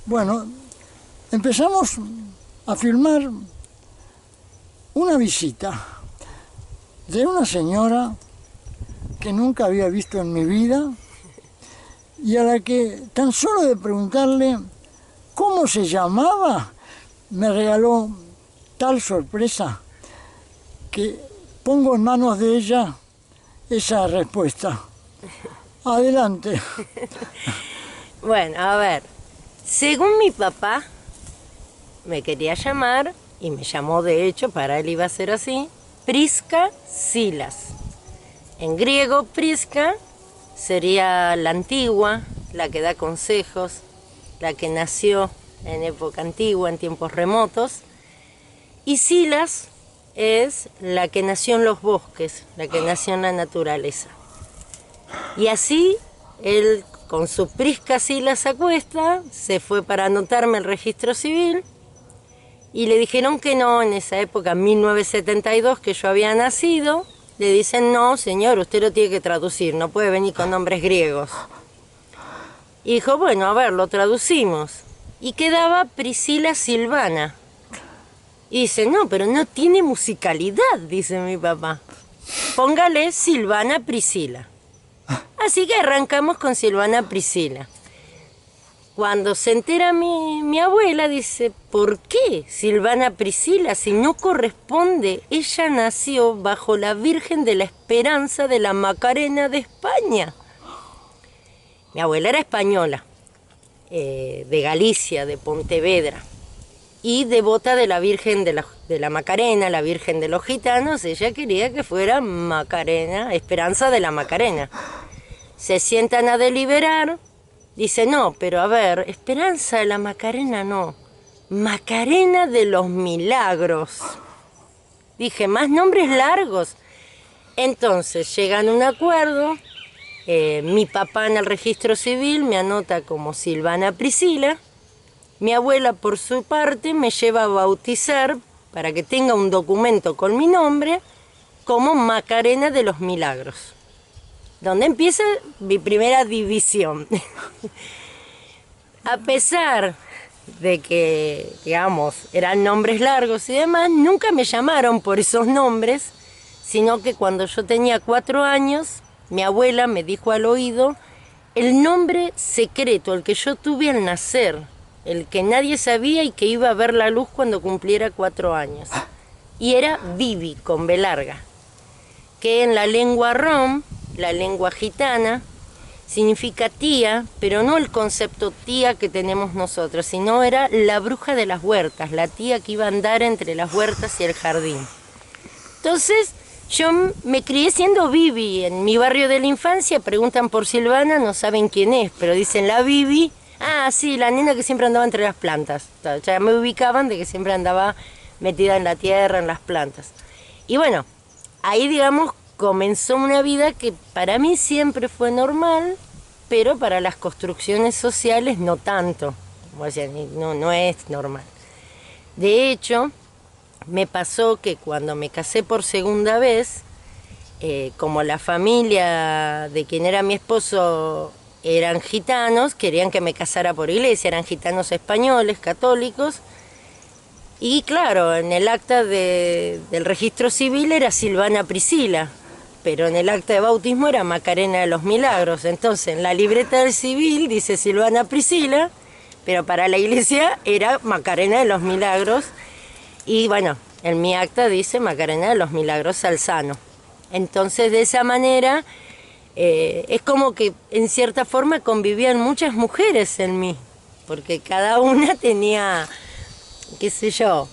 Bueno, empezamos a filmar una visita de una señora que nunca había visto en mi vida y a la que tan solo de preguntarle cómo se llamaba, me regaló tal sorpresa que pongo en manos de ella esa respuesta. Adelante. Bueno, a ver, según mi papá, me quería llamar, y me llamó de hecho, para él iba a ser así, Prisca Silas. En griego, Prisca sería la antigua, la que da consejos, la que nació en época antigua, en tiempos remotos, y Silas es la que nació en los bosques, la que nació en la naturaleza. Y así, él con su Prisca Silas a cuesta, se fue para anotarme el registro civil, y le dijeron que no, en esa época, 1972, que yo había nacido. Le dicen, no, señor, usted lo tiene que traducir, no puede venir con nombres griegos. Y dijo, bueno, a ver, lo traducimos. Y quedaba Priscila Silvana. Y dice, no, pero no tiene musicalidad, dice mi papá. Póngale Silvana Priscila. Así que arrancamos con Silvana Priscila. Cuando se entera mi abuela, dice, ¿por qué Silvana Priscila si no corresponde? Ella nació bajo la Virgen de la Esperanza de la Macarena de España. Mi abuela era española, de Galicia, de Pontevedra, y devota de la Virgen de la Macarena, la Virgen de los Gitanos. Ella quería que fuera Macarena, Esperanza de la Macarena. Se sientan a deliberar. Dice, no, pero a ver, Esperanza de la Macarena no, Macarena de los Milagros. Dije, más nombres largos. Entonces llegan a un acuerdo, mi papá en el registro civil me anota como Silvana Priscila, mi abuela por su parte me lleva a bautizar, para que tenga un documento con mi nombre, como Macarena de los Milagros. Donde empieza mi primera división. A pesar de que, digamos, eran nombres largos y demás, nunca me llamaron por esos nombres, sino que cuando yo tenía 4 años, mi abuela me dijo al oído el nombre secreto, el que yo tuve al nacer, el que nadie sabía y que iba a ver la luz cuando cumpliera 4 años. Y era Vivi, con B larga, que en la lengua rom, la lengua gitana, significa tía, pero no el concepto tía que tenemos nosotros, sino era la bruja de las huertas, la tía que iba a andar entre las huertas y el jardín. Entonces, yo me crié siendo Vivi. En mi barrio de la infancia preguntan por Silvana, no saben quién es, pero dicen la Vivi, ah, sí, la nena que siempre andaba entre las plantas. Ya me ubicaban de que siempre andaba metida en la tierra, en las plantas. Y bueno, ahí, digamos, comenzó una vida que para mí siempre fue normal, pero para las construcciones sociales no tanto. O sea, no es normal. De hecho, me pasó que cuando me casé por segunda vez, como la familia de quien era mi esposo eran gitanos, querían que me casara por iglesia, eran gitanos españoles, católicos. Y claro, en el acta del registro civil era Silvana Priscila, pero en el acta de bautismo era Macarena de los Milagros. Entonces, en la libreta del civil dice Silvana Priscila, pero para la iglesia era Macarena de los Milagros. Y bueno, en mi acta dice Macarena de los Milagros Salzano. Entonces, de esa manera, es como que en cierta forma convivían muchas mujeres en mí, porque cada una tenía, qué sé yo,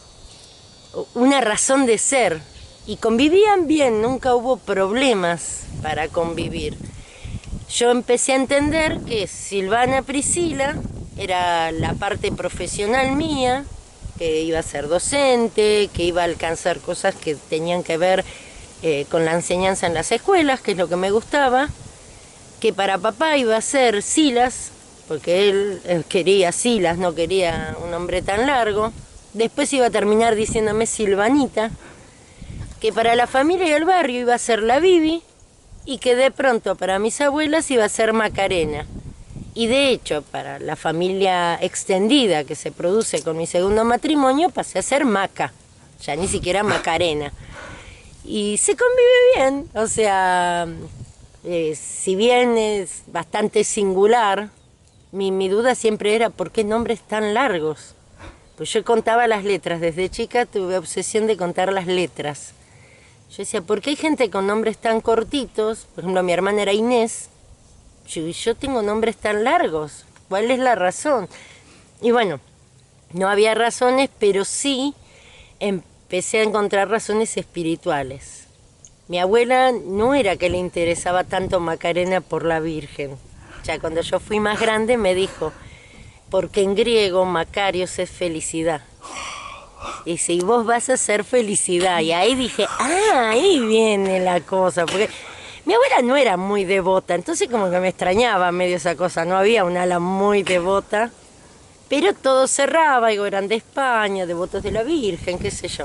una razón de ser. Y convivían bien, nunca hubo problemas para convivir. Yo empecé a entender que Silvana Priscila era la parte profesional mía, que iba a ser docente, que iba a alcanzar cosas que tenían que ver con la enseñanza en las escuelas, que es lo que me gustaba, que para papá iba a ser Silas, porque él quería Silas, no quería un nombre tan largo. Después iba a terminar diciéndome Silvanita, que para la familia y el barrio iba a ser la Vivi, y que de pronto para mis abuelas iba a ser Macarena. Y de hecho, para la familia extendida que se produce con mi segundo matrimonio, pasé a ser Maca, ya ni siquiera Macarena. Y se convive bien, o sea, si bien es bastante singular, mi duda siempre era ¿por qué nombres tan largos? Pues yo contaba las letras, desde chica tuve obsesión de contar las letras. Yo decía, ¿por qué hay gente con nombres tan cortitos? Por ejemplo, mi hermana era Inés, yo tengo nombres tan largos, ¿cuál es la razón? Y bueno, no había razones, pero sí empecé a encontrar razones espirituales. Mi abuela no era que le interesaba tanto Macarena por la Virgen. Ya cuando yo fui más grande me dijo, porque en griego Macarios es felicidad. Y si vos vas a ser felicidad. Y ahí dije, ahí viene la cosa. Porque mi abuela no era muy devota, entonces como que me extrañaba medio esa cosa. No había un ala muy devota. Pero todo cerraba, digo, eran de España, devotos de la Virgen, qué sé yo.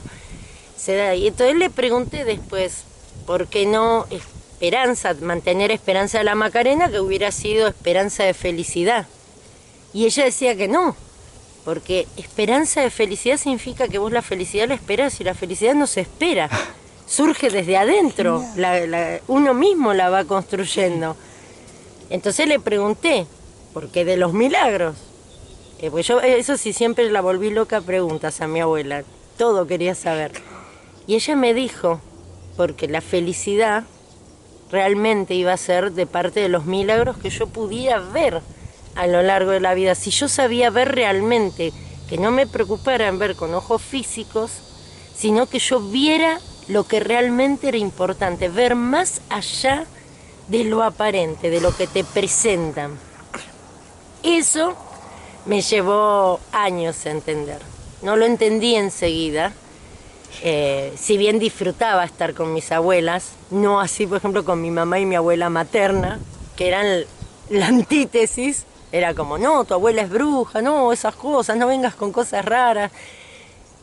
Y entonces le pregunté después, ¿por qué no esperanza, mantener esperanza de la Macarena, que hubiera sido esperanza de felicidad? Y ella decía que no, porque esperanza de felicidad significa que vos la felicidad la esperás y la felicidad no se espera. Surge desde adentro, uno mismo la va construyendo. Entonces le pregunté, ¿por qué de los milagros? Pues yo, eso sí, siempre la volví loca a preguntas a mi abuela, todo quería saber. Y ella me dijo, porque la felicidad realmente iba a ser de parte de los milagros que yo pudiera ver a lo largo de la vida. Si yo sabía ver realmente, que no me preocupara en ver con ojos físicos, sino que yo viera lo que realmente era importante, ver más allá de lo aparente, de lo que te presentan. Eso me llevó años a entender. No lo entendí enseguida. Si bien disfrutaba estar con mis abuelas, no así, por ejemplo, con mi mamá y mi abuela materna, que eran la antítesis. Era como, no, tu abuela es bruja, no, esas cosas, no vengas con cosas raras.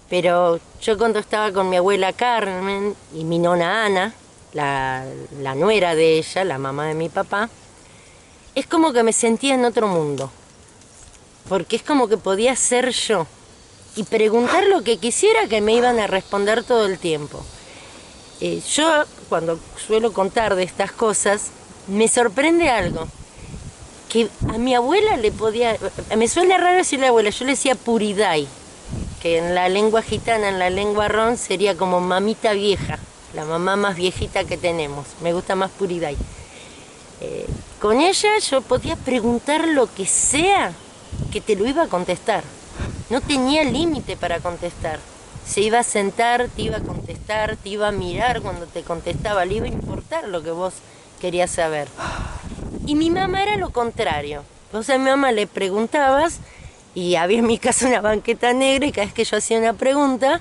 Pero yo cuando estaba con mi abuela Carmen y mi nona Ana, la nuera de ella, la mamá de mi papá, es como que me sentía en otro mundo. Porque es como que podía ser yo y preguntar lo que quisiera, que me iban a responder todo el tiempo. Yo, cuando suelo contar de estas cosas, me sorprende algo. Que a mi abuela le podía... Me suena raro decirle abuela, yo le decía Puriday, que en la lengua gitana, en la lengua ron, sería como mamita vieja, la mamá más viejita que tenemos. Me gusta más Puriday. Con ella yo podía preguntar lo que sea, que te lo iba a contestar. No tenía límite para contestar. Se iba a sentar, te iba a contestar, te iba a mirar cuando te contestaba, le iba a importar lo que vos querías saber. Y mi mamá era lo contrario. Vos a mi mamá le preguntabas y había en mi casa una banqueta negra y cada vez que yo hacía una pregunta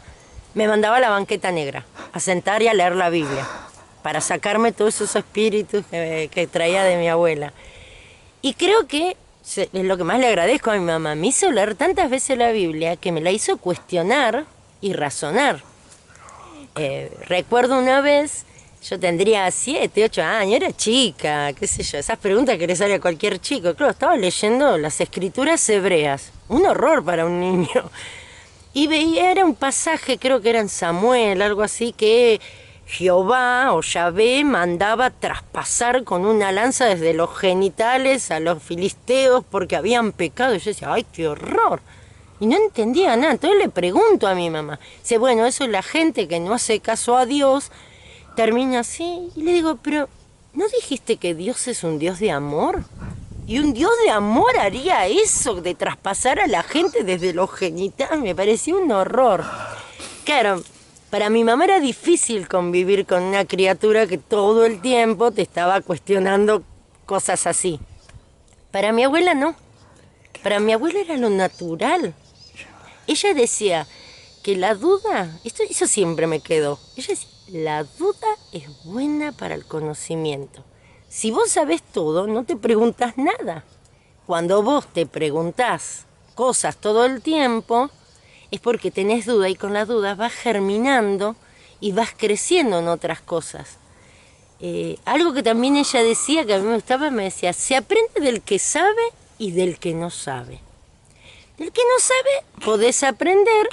me mandaba a la banqueta negra a sentar y a leer la Biblia para sacarme todos esos espíritus que traía de mi abuela. Y creo que es lo que más le agradezco a mi mamá. Me hizo leer tantas veces la Biblia que me la hizo cuestionar y razonar. Recuerdo una vez, yo tendría 7, 8 años, era chica, qué sé yo, esas preguntas que le sale a cualquier chico. Claro, estaba leyendo las escrituras hebreas, un horror para un niño. Y veía, era un pasaje, creo que era en Samuel, algo así, que Jehová o Yahvé mandaba traspasar con una lanza desde los genitales a los filisteos porque habían pecado. Y yo decía, ¡ay, qué horror! Y no entendía nada. Entonces le pregunto a mi mamá. Dice, bueno, eso es la gente que no hace caso a Dios, termina así. Y le digo, pero ¿no dijiste que Dios es un Dios de amor? ¿Y un Dios de amor haría eso, de traspasar a la gente desde los genitales? Me pareció un horror. Claro, para mi mamá era difícil convivir con una criatura que todo el tiempo te estaba cuestionando cosas así. Para mi abuela no. Para mi abuela era lo natural. Ella decía que la duda, eso siempre me quedó. Ella decía, la duda es buena para el conocimiento. Si vos sabés todo, no te preguntas nada. Cuando vos te preguntás cosas todo el tiempo, es porque tenés duda y con la duda vas germinando y vas creciendo en otras cosas. Algo que también ella decía, que a mí me gustaba, me decía, se aprende del que sabe y del que no sabe. Del que no sabe podés aprender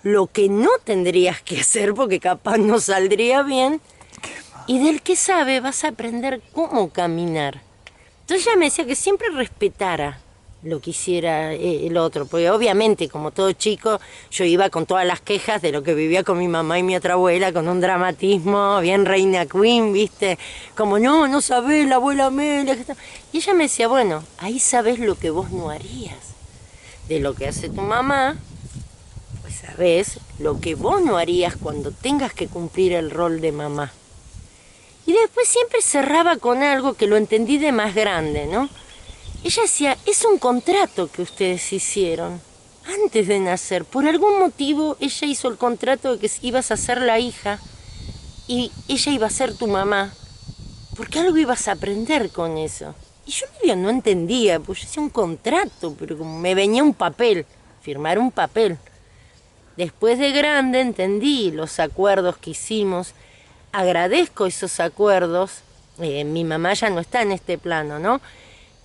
lo que no tendrías que hacer porque capaz no saldría bien. Y del que sabe vas a aprender cómo caminar. Entonces ella me decía que siempre respetara lo que hiciera el otro, porque obviamente, como todo chico, yo iba con todas las quejas de lo que vivía con mi mamá y mi otra abuela, con un dramatismo bien Reina Queen, ¿viste? Como, no sabés, la abuela Amelia. Y ella me decía, bueno, ahí sabés lo que vos no harías. De lo que hace tu mamá, pues sabés lo que vos no harías cuando tengas que cumplir el rol de mamá. Y después siempre cerraba con algo que lo entendí de más grande, ¿no? Ella decía, es un contrato que ustedes hicieron antes de nacer. Por algún motivo ella hizo el contrato de que ibas a ser la hija y ella iba a ser tu mamá. Porque algo ibas a aprender con eso. Y yo medio no entendía, pues yo hacía un contrato, pero como me venía un papel, firmar un papel. Después de grande entendí los acuerdos que hicimos. Agradezco esos acuerdos. Mi mamá ya no está en este plano, ¿no?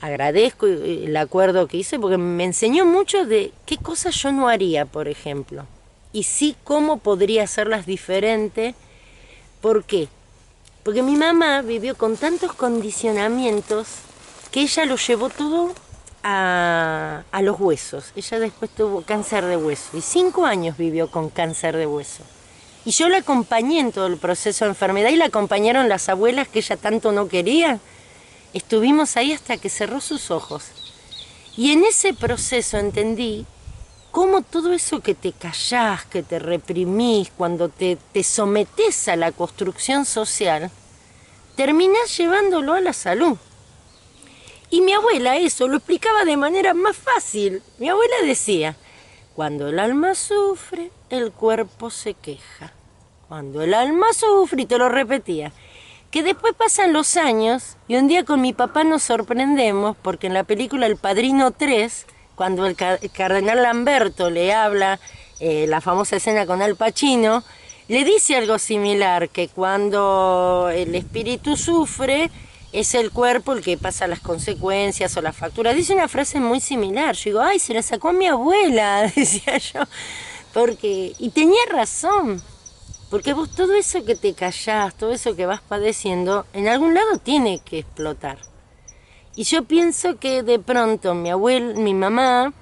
Agradezco el acuerdo que hice porque me enseñó mucho de qué cosas yo no haría, por ejemplo. Y sí cómo podría hacerlas diferente. ¿Por qué? Porque mi mamá vivió con tantos condicionamientos que ella lo llevó todo a los huesos. Ella después tuvo cáncer de hueso y 5 años vivió con cáncer de hueso. Y yo la acompañé en todo el proceso de enfermedad y la acompañaron las abuelas que ella tanto no quería. Estuvimos ahí hasta que cerró sus ojos. Y en ese proceso entendí cómo todo eso que te callás, que te reprimís, cuando te sometés a la construcción social, terminás llevándolo a la salud. Y mi abuela eso lo explicaba de manera más fácil. Mi abuela decía, cuando el alma sufre, el cuerpo se queja. Cuando el alma sufre, y te lo repetía. Que después pasan los años y un día con mi papá nos sorprendemos porque en la película El Padrino 3, cuando el cardenal Lamberto le habla, la famosa escena con Al Pacino, le dice algo similar, que cuando el espíritu sufre es el cuerpo el que pasa las consecuencias o las facturas. Dice una frase muy similar. Yo digo, ay, se la sacó a mi abuela, decía yo, porque y tenía razón. Porque vos todo eso que te callás, todo eso que vas padeciendo, en algún lado tiene que explotar. Y yo pienso que de pronto mi mamá,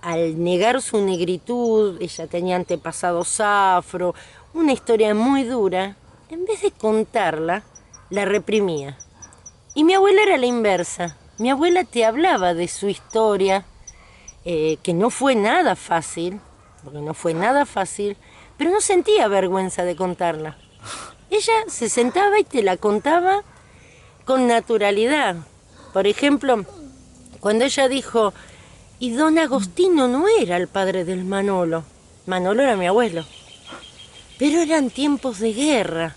al negar su negritud, ella tenía antepasados afro, una historia muy dura, en vez de contarla, la reprimía. Y mi abuela era la inversa. Mi abuela te hablaba de su historia, que no fue nada fácil, porque no fue nada fácil, pero no sentía vergüenza de contarla. Ella se sentaba y te la contaba con naturalidad. Por ejemplo, cuando ella dijo, y don Agostino no era el padre del Manolo. Manolo era mi abuelo. Pero eran tiempos de guerra.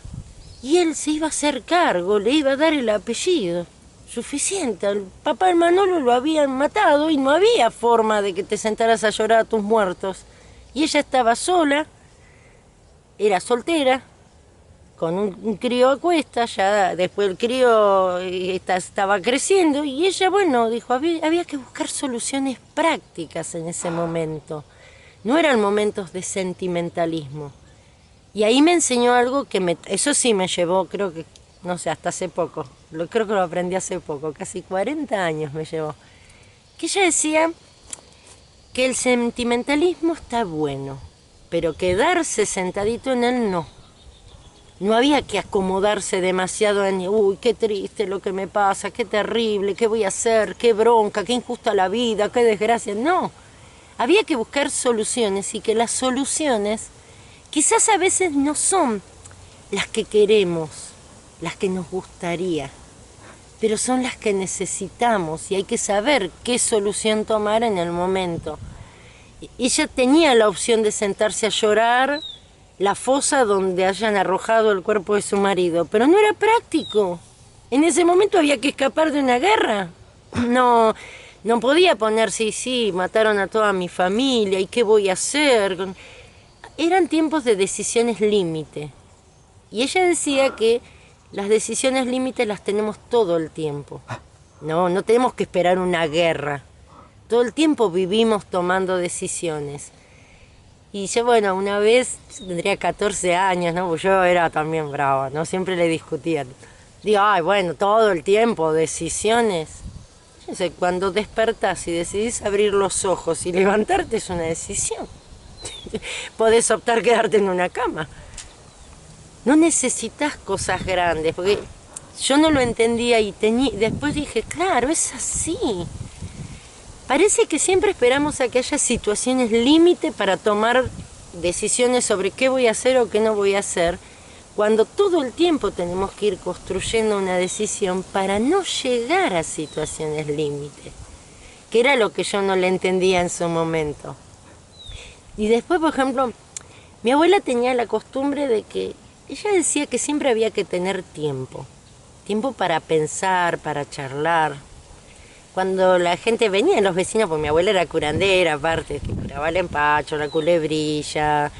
Y él se iba a hacer cargo, le iba a dar el apellido. Suficiente. Al papá del Manolo lo habían matado y no había forma de que te sentaras a llorar a tus muertos. Y ella estaba sola. Era soltera, con un crío a cuestas, ya después el crío estaba creciendo y ella, bueno, dijo, había que buscar soluciones prácticas en ese momento. No eran momentos de sentimentalismo. Y ahí me enseñó algo que eso sí me llevó, creo que, no sé, hasta hace poco, creo que lo aprendí hace poco, casi 40 años me llevó. Que ella decía que el sentimentalismo está bueno, pero quedarse sentadito en él no. No había que acomodarse demasiado en, uy, qué triste lo que me pasa, qué terrible, qué voy a hacer, qué bronca, qué injusta la vida, qué desgracia. No, había que buscar soluciones y que las soluciones quizás a veces no son las que queremos, las que nos gustaría, pero son las que necesitamos y hay que saber qué solución tomar en el momento. Ella tenía la opción de sentarse a llorar la fosa donde hayan arrojado el cuerpo de su marido, pero no era práctico. En ese momento había que escapar de una guerra. No podía ponerse y sí, mataron a toda mi familia, ¿y qué voy a hacer? Eran tiempos de decisiones límite. Y ella decía que las decisiones límite las tenemos todo el tiempo. No tenemos que esperar una guerra. todo el tiempo vivimos tomando decisiones. Y yo, bueno, una vez, tendría 14 años, ¿no? Pues yo era también brava, ¿no? Siempre le discutía. Digo, ay, bueno, todo el tiempo, decisiones. Yo sé, cuando despertás y decidís abrir los ojos y levantarte es una decisión. Podés optar quedarte en una cama. No necesitas cosas grandes, porque yo no lo entendía y después dije, claro, es así. Parece que siempre esperamos a que haya situaciones límite para tomar decisiones sobre qué voy a hacer o qué no voy a hacer, cuando todo el tiempo tenemos que ir construyendo una decisión para no llegar a situaciones límite, que era lo que yo no le entendía en su momento. Y después, por ejemplo, mi abuela tenía la costumbre de que ella decía que siempre había que tener tiempo para pensar, para charlar. Cuando la gente venía, los vecinos, porque mi abuela era curandera, aparte, que curaba el empacho, la culebrilla,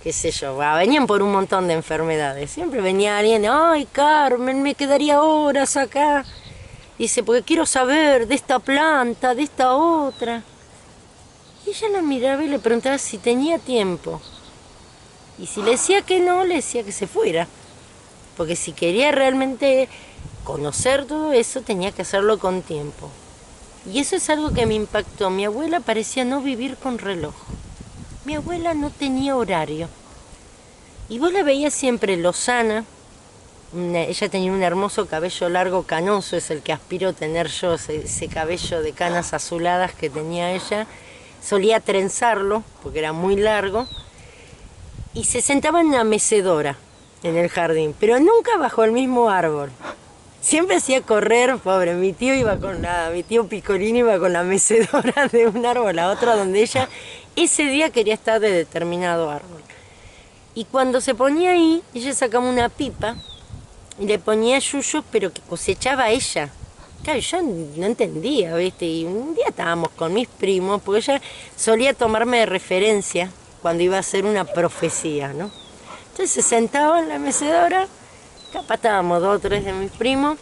qué sé yo, venían por un montón de enfermedades. Siempre venía alguien, ay, Carmen, me quedaría horas acá. Dice, porque quiero saber de esta planta, de esta otra. Y ella la miraba y le preguntaba si tenía tiempo. Y si le decía que no, le decía que se fuera. Porque si quería realmente conocer todo eso, tenía que hacerlo con tiempo. Y eso es algo que me impactó. Mi abuela parecía no vivir con reloj. Mi abuela no tenía horario. Y vos la veías siempre lozana. Ella tenía un hermoso cabello largo canoso, es el que aspiro tener yo, ese cabello de canas azuladas que tenía ella. Solía trenzarlo, porque era muy largo. Y se sentaba en una mecedora en el jardín, pero nunca bajo el mismo árbol. Siempre hacía correr, pobre, mi tío Picolín iba con la mecedora de un árbol a otro donde ella ese día quería estar de determinado árbol. Y cuando se ponía ahí, ella sacaba una pipa y le ponía yuyos, pero que cosechaba ella. Claro, yo no entendía, ¿viste? Y un día estábamos con mis primos, porque ella solía tomarme de referencia cuando iba a hacer una profecía, ¿no? Entonces se sentaba en la mecedora, capaz estábamos 2 o 3 de mis primos,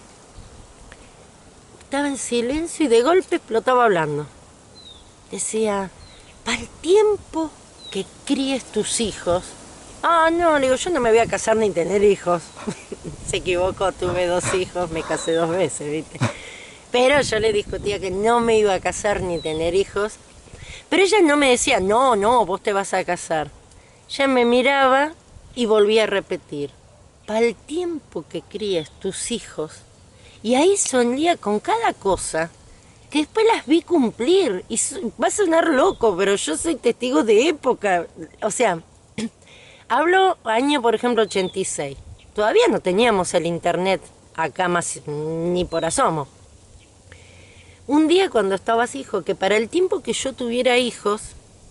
estaba en silencio y de golpe explotaba hablando. Decía, para el tiempo que críes tus hijos. Ah, no, le digo, yo no me voy a casar ni tener hijos. Se equivocó, tuve 2 hijos, me casé 2 veces, ¿viste? Pero yo le discutía que no me iba a casar ni tener hijos. Pero ella no me decía, no, vos te vas a casar. Ella me miraba y volvía a repetir, para el tiempo que críes tus hijos. Y ahí sonría con cada cosa, que después las vi cumplir. Y va a sonar loco, pero yo soy testigo de época. O sea, hablo año, por ejemplo, 86. Todavía no teníamos el internet acá más ni por asomo. Un día cuando estabas hijo, que para el tiempo que yo tuviera hijos,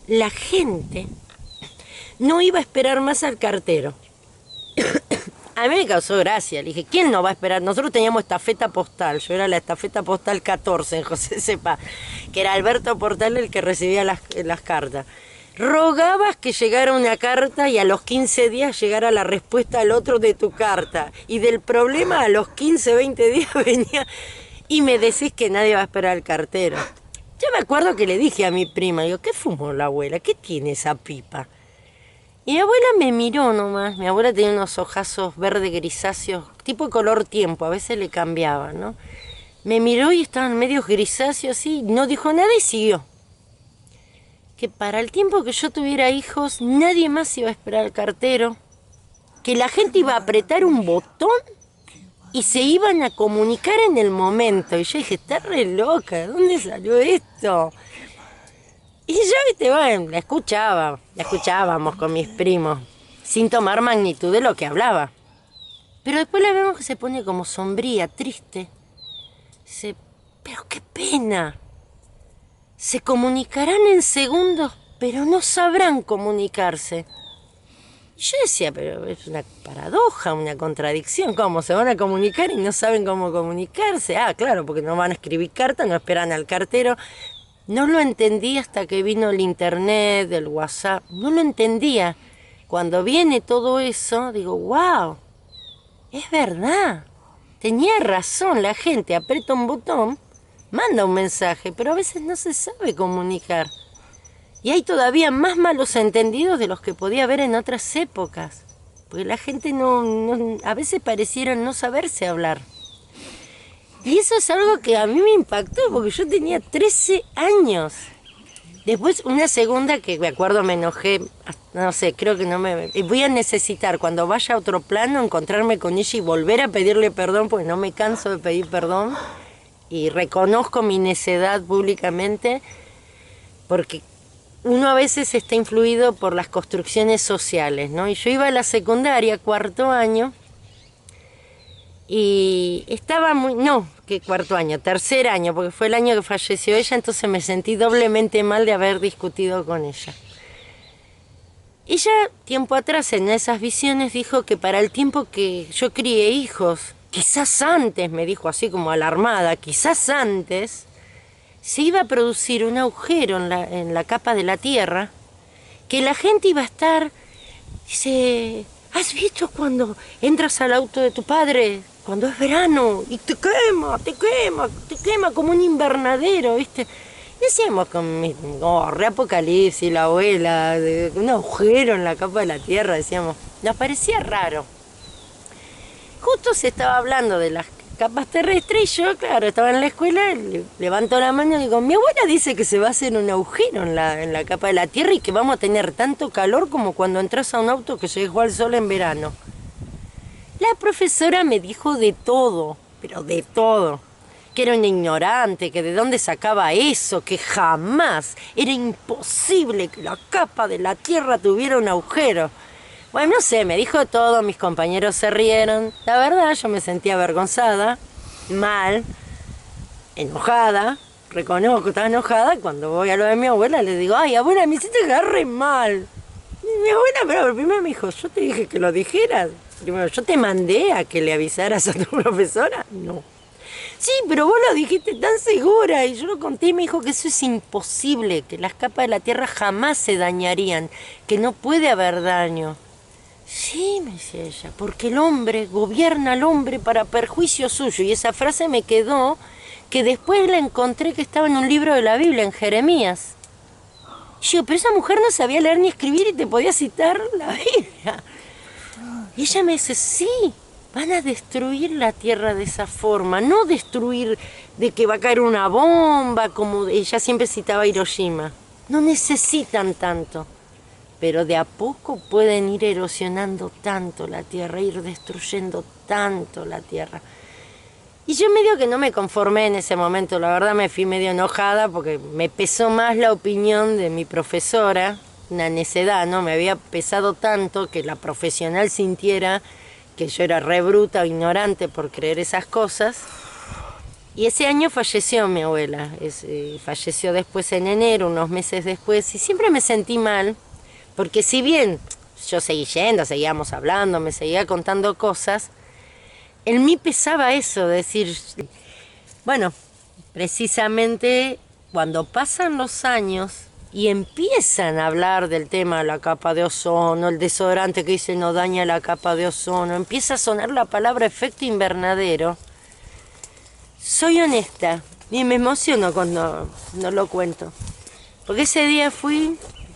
la gente no iba a esperar más al cartero. A mí me causó gracia, le dije, ¿quién no va a esperar? Nosotros teníamos estafeta postal, yo era la estafeta postal 14 en José Cepaz, que era Alberto Portal el que recibía las cartas. Rogabas que llegara una carta y a los 15 días llegara la respuesta al otro de tu carta. Y del problema a los 15, 20 días venía y me decís que nadie va a esperar al cartero. Yo me acuerdo que le dije a mi prima, digo, ¿qué fumó la abuela? ¿Qué tiene esa pipa? Y mi abuela me miró nomás. Mi abuela tenía unos ojazos verde grisáceos, tipo color tiempo, a veces le cambiaba, ¿no? Me miró y estaban medios grisáceos así, no dijo nada y siguió. Que para el tiempo que yo tuviera hijos, nadie más iba a esperar al cartero, que la gente iba a apretar un botón y se iban a comunicar en el momento. Y yo dije, está re loca, ¿de dónde salió esto? Y yo, viste, bueno, la escuchábamos con mis primos, sin tomar magnitud de lo que hablaba. Pero después la vemos que se pone como sombría, triste. Dice, pero qué pena. Se comunicarán en segundos, pero no sabrán comunicarse. Y yo decía, pero es una paradoja, una contradicción. ¿Cómo se van a comunicar y no saben cómo comunicarse? Ah, claro, porque no van a escribir cartas, no esperan al cartero. No lo entendí hasta que vino el internet, el WhatsApp. No lo entendía. Cuando viene todo eso, digo, wow, es verdad. Tenía razón, la gente aprieta un botón manda un mensaje, pero a veces no se sabe comunicar. Y hay todavía más malos entendidos de los que podía haber en otras épocas. Porque la gente a veces pareciera no saberse hablar. Y eso es algo que a mí me impactó, porque yo tenía 13 años. Después una segunda que me acuerdo, me enojé, no sé, creo que no me... Voy a necesitar cuando vaya a otro plano encontrarme con ella y volver a pedirle perdón, porque no me canso de pedir perdón. Y reconozco mi necedad públicamente, porque uno a veces está influido por las construcciones sociales, ¿no? Y yo iba a la secundaria, 4º año, y estaba muy... No, que 4º año, 3er año, porque fue el año que falleció ella, entonces me sentí doblemente mal de haber discutido con ella. Ella, tiempo atrás, en esas visiones, dijo que para el tiempo que yo crié hijos, quizás antes, me dijo así como alarmada, quizás antes, se iba a producir un agujero en la capa de la Tierra, que la gente iba a estar... Dice, ¿has visto cuando entras al auto de tu padre, cuando es verano, y te quema como un invernadero, ¿viste? Decíamos con mi reapocalipsis, la abuela, un agujero en la capa de la Tierra, decíamos, nos parecía raro. Justo se estaba hablando de las capas terrestres y yo, claro, estaba en la escuela, levanto la mano y digo, mi abuela dice que se va a hacer un agujero en la capa de la Tierra y que vamos a tener tanto calor como cuando entras a un auto que llegó al sol en verano. La profesora me dijo de todo, pero de todo. Que era una ignorante, que de dónde sacaba eso, que jamás era imposible que la capa de la Tierra tuviera un agujero. Bueno, no sé, me dijo todo, mis compañeros se rieron. La verdad, yo me sentía avergonzada, mal, enojada. Reconozco que estaba enojada. Cuando voy a lo de mi abuela, le digo, ay, abuela, me hiciste agarre mal. Y mi abuela, pero primero me dijo, yo te dije que lo dijeras. Primero, yo te mandé a que le avisaras a tu profesora. No. Sí, pero vos lo dijiste tan segura. Y yo lo conté y me dijo que eso es imposible, que las capas de la Tierra jamás se dañarían, que no puede haber daño. Sí, me decía ella, porque el hombre gobierna al hombre para perjuicio suyo. Y esa frase me quedó, que después la encontré que estaba en un libro de la Biblia, en Jeremías. Y yo, pero esa mujer no sabía leer ni escribir y te podía citar la Biblia. Y ella me dice, sí, van a destruir la Tierra de esa forma, no destruir de que va a caer una bomba, como ella siempre citaba Hiroshima. No necesitan tanto. Pero de a poco pueden ir erosionando tanto la Tierra, ir destruyendo tanto la Tierra. Y yo medio que no me conformé en ese momento, la verdad me fui medio enojada porque me pesó más la opinión de mi profesora, una necedad, ¿no? Me había pesado tanto que la profesional sintiera que yo era re bruta o ignorante por creer esas cosas. Y ese año falleció mi abuela, falleció después en enero, unos meses después, y siempre me sentí mal. Porque si bien yo seguí yendo, seguíamos hablando, me seguía contando cosas, en mí pesaba eso, decir, bueno, precisamente cuando pasan los años y empiezan a hablar del tema de la capa de ozono, el desodorante que dice no daña la capa de ozono, empieza a sonar la palabra efecto invernadero, soy honesta y me emociono cuando no lo cuento. Porque ese día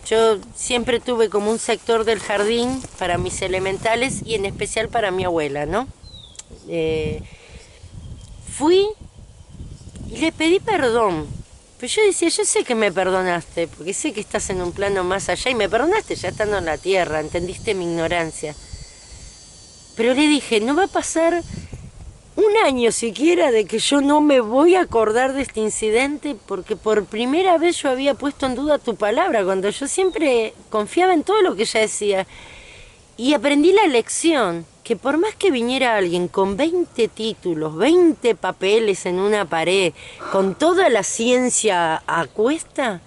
yo siempre tuve como un sector del jardín para mis elementales y en especial para mi abuela, ¿no? Fui y le pedí perdón. Pero yo decía, yo sé que me perdonaste, porque sé que estás en un plano más allá y me perdonaste ya estando en la tierra, entendiste mi ignorancia. Pero le dije, no va a pasar un año siquiera de que yo no me voy a acordar de este incidente, porque por primera vez yo había puesto en duda tu palabra, cuando yo siempre confiaba en todo lo que ella decía. Y aprendí la lección, que por más que viniera alguien con 20 títulos, 20 papeles en una pared, con toda la ciencia a cuesta,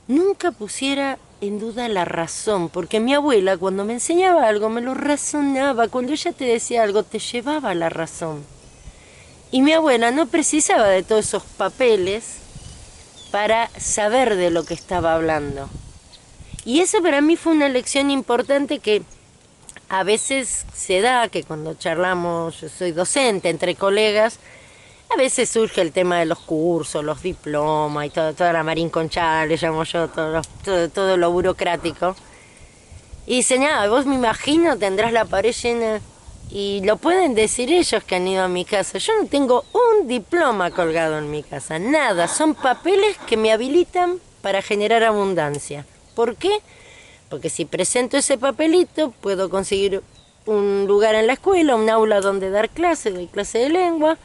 nunca pusiera en duda la razón, porque mi abuela cuando me enseñaba algo me lo razonaba, cuando ella te decía algo te llevaba a la razón. Y mi abuela no precisaba de todos esos papeles para saber de lo que estaba hablando. Y eso para mí fue una lección importante que a veces se da, que cuando charlamos, yo soy docente entre colegas, A veces surge el tema de los cursos, los diplomas y toda la marinconchada, le llamo yo, todo lo burocrático. Y dice, nada, vos me imagino tendrás la pared llena. Y lo pueden decir ellos que han ido a mi casa. Yo no tengo un diploma colgado en mi casa, nada. Son papeles que me habilitan para generar abundancia. ¿Por qué? Porque si presento ese papelito, puedo conseguir un lugar en la escuela, un aula donde dar clase, doy clase de lengua.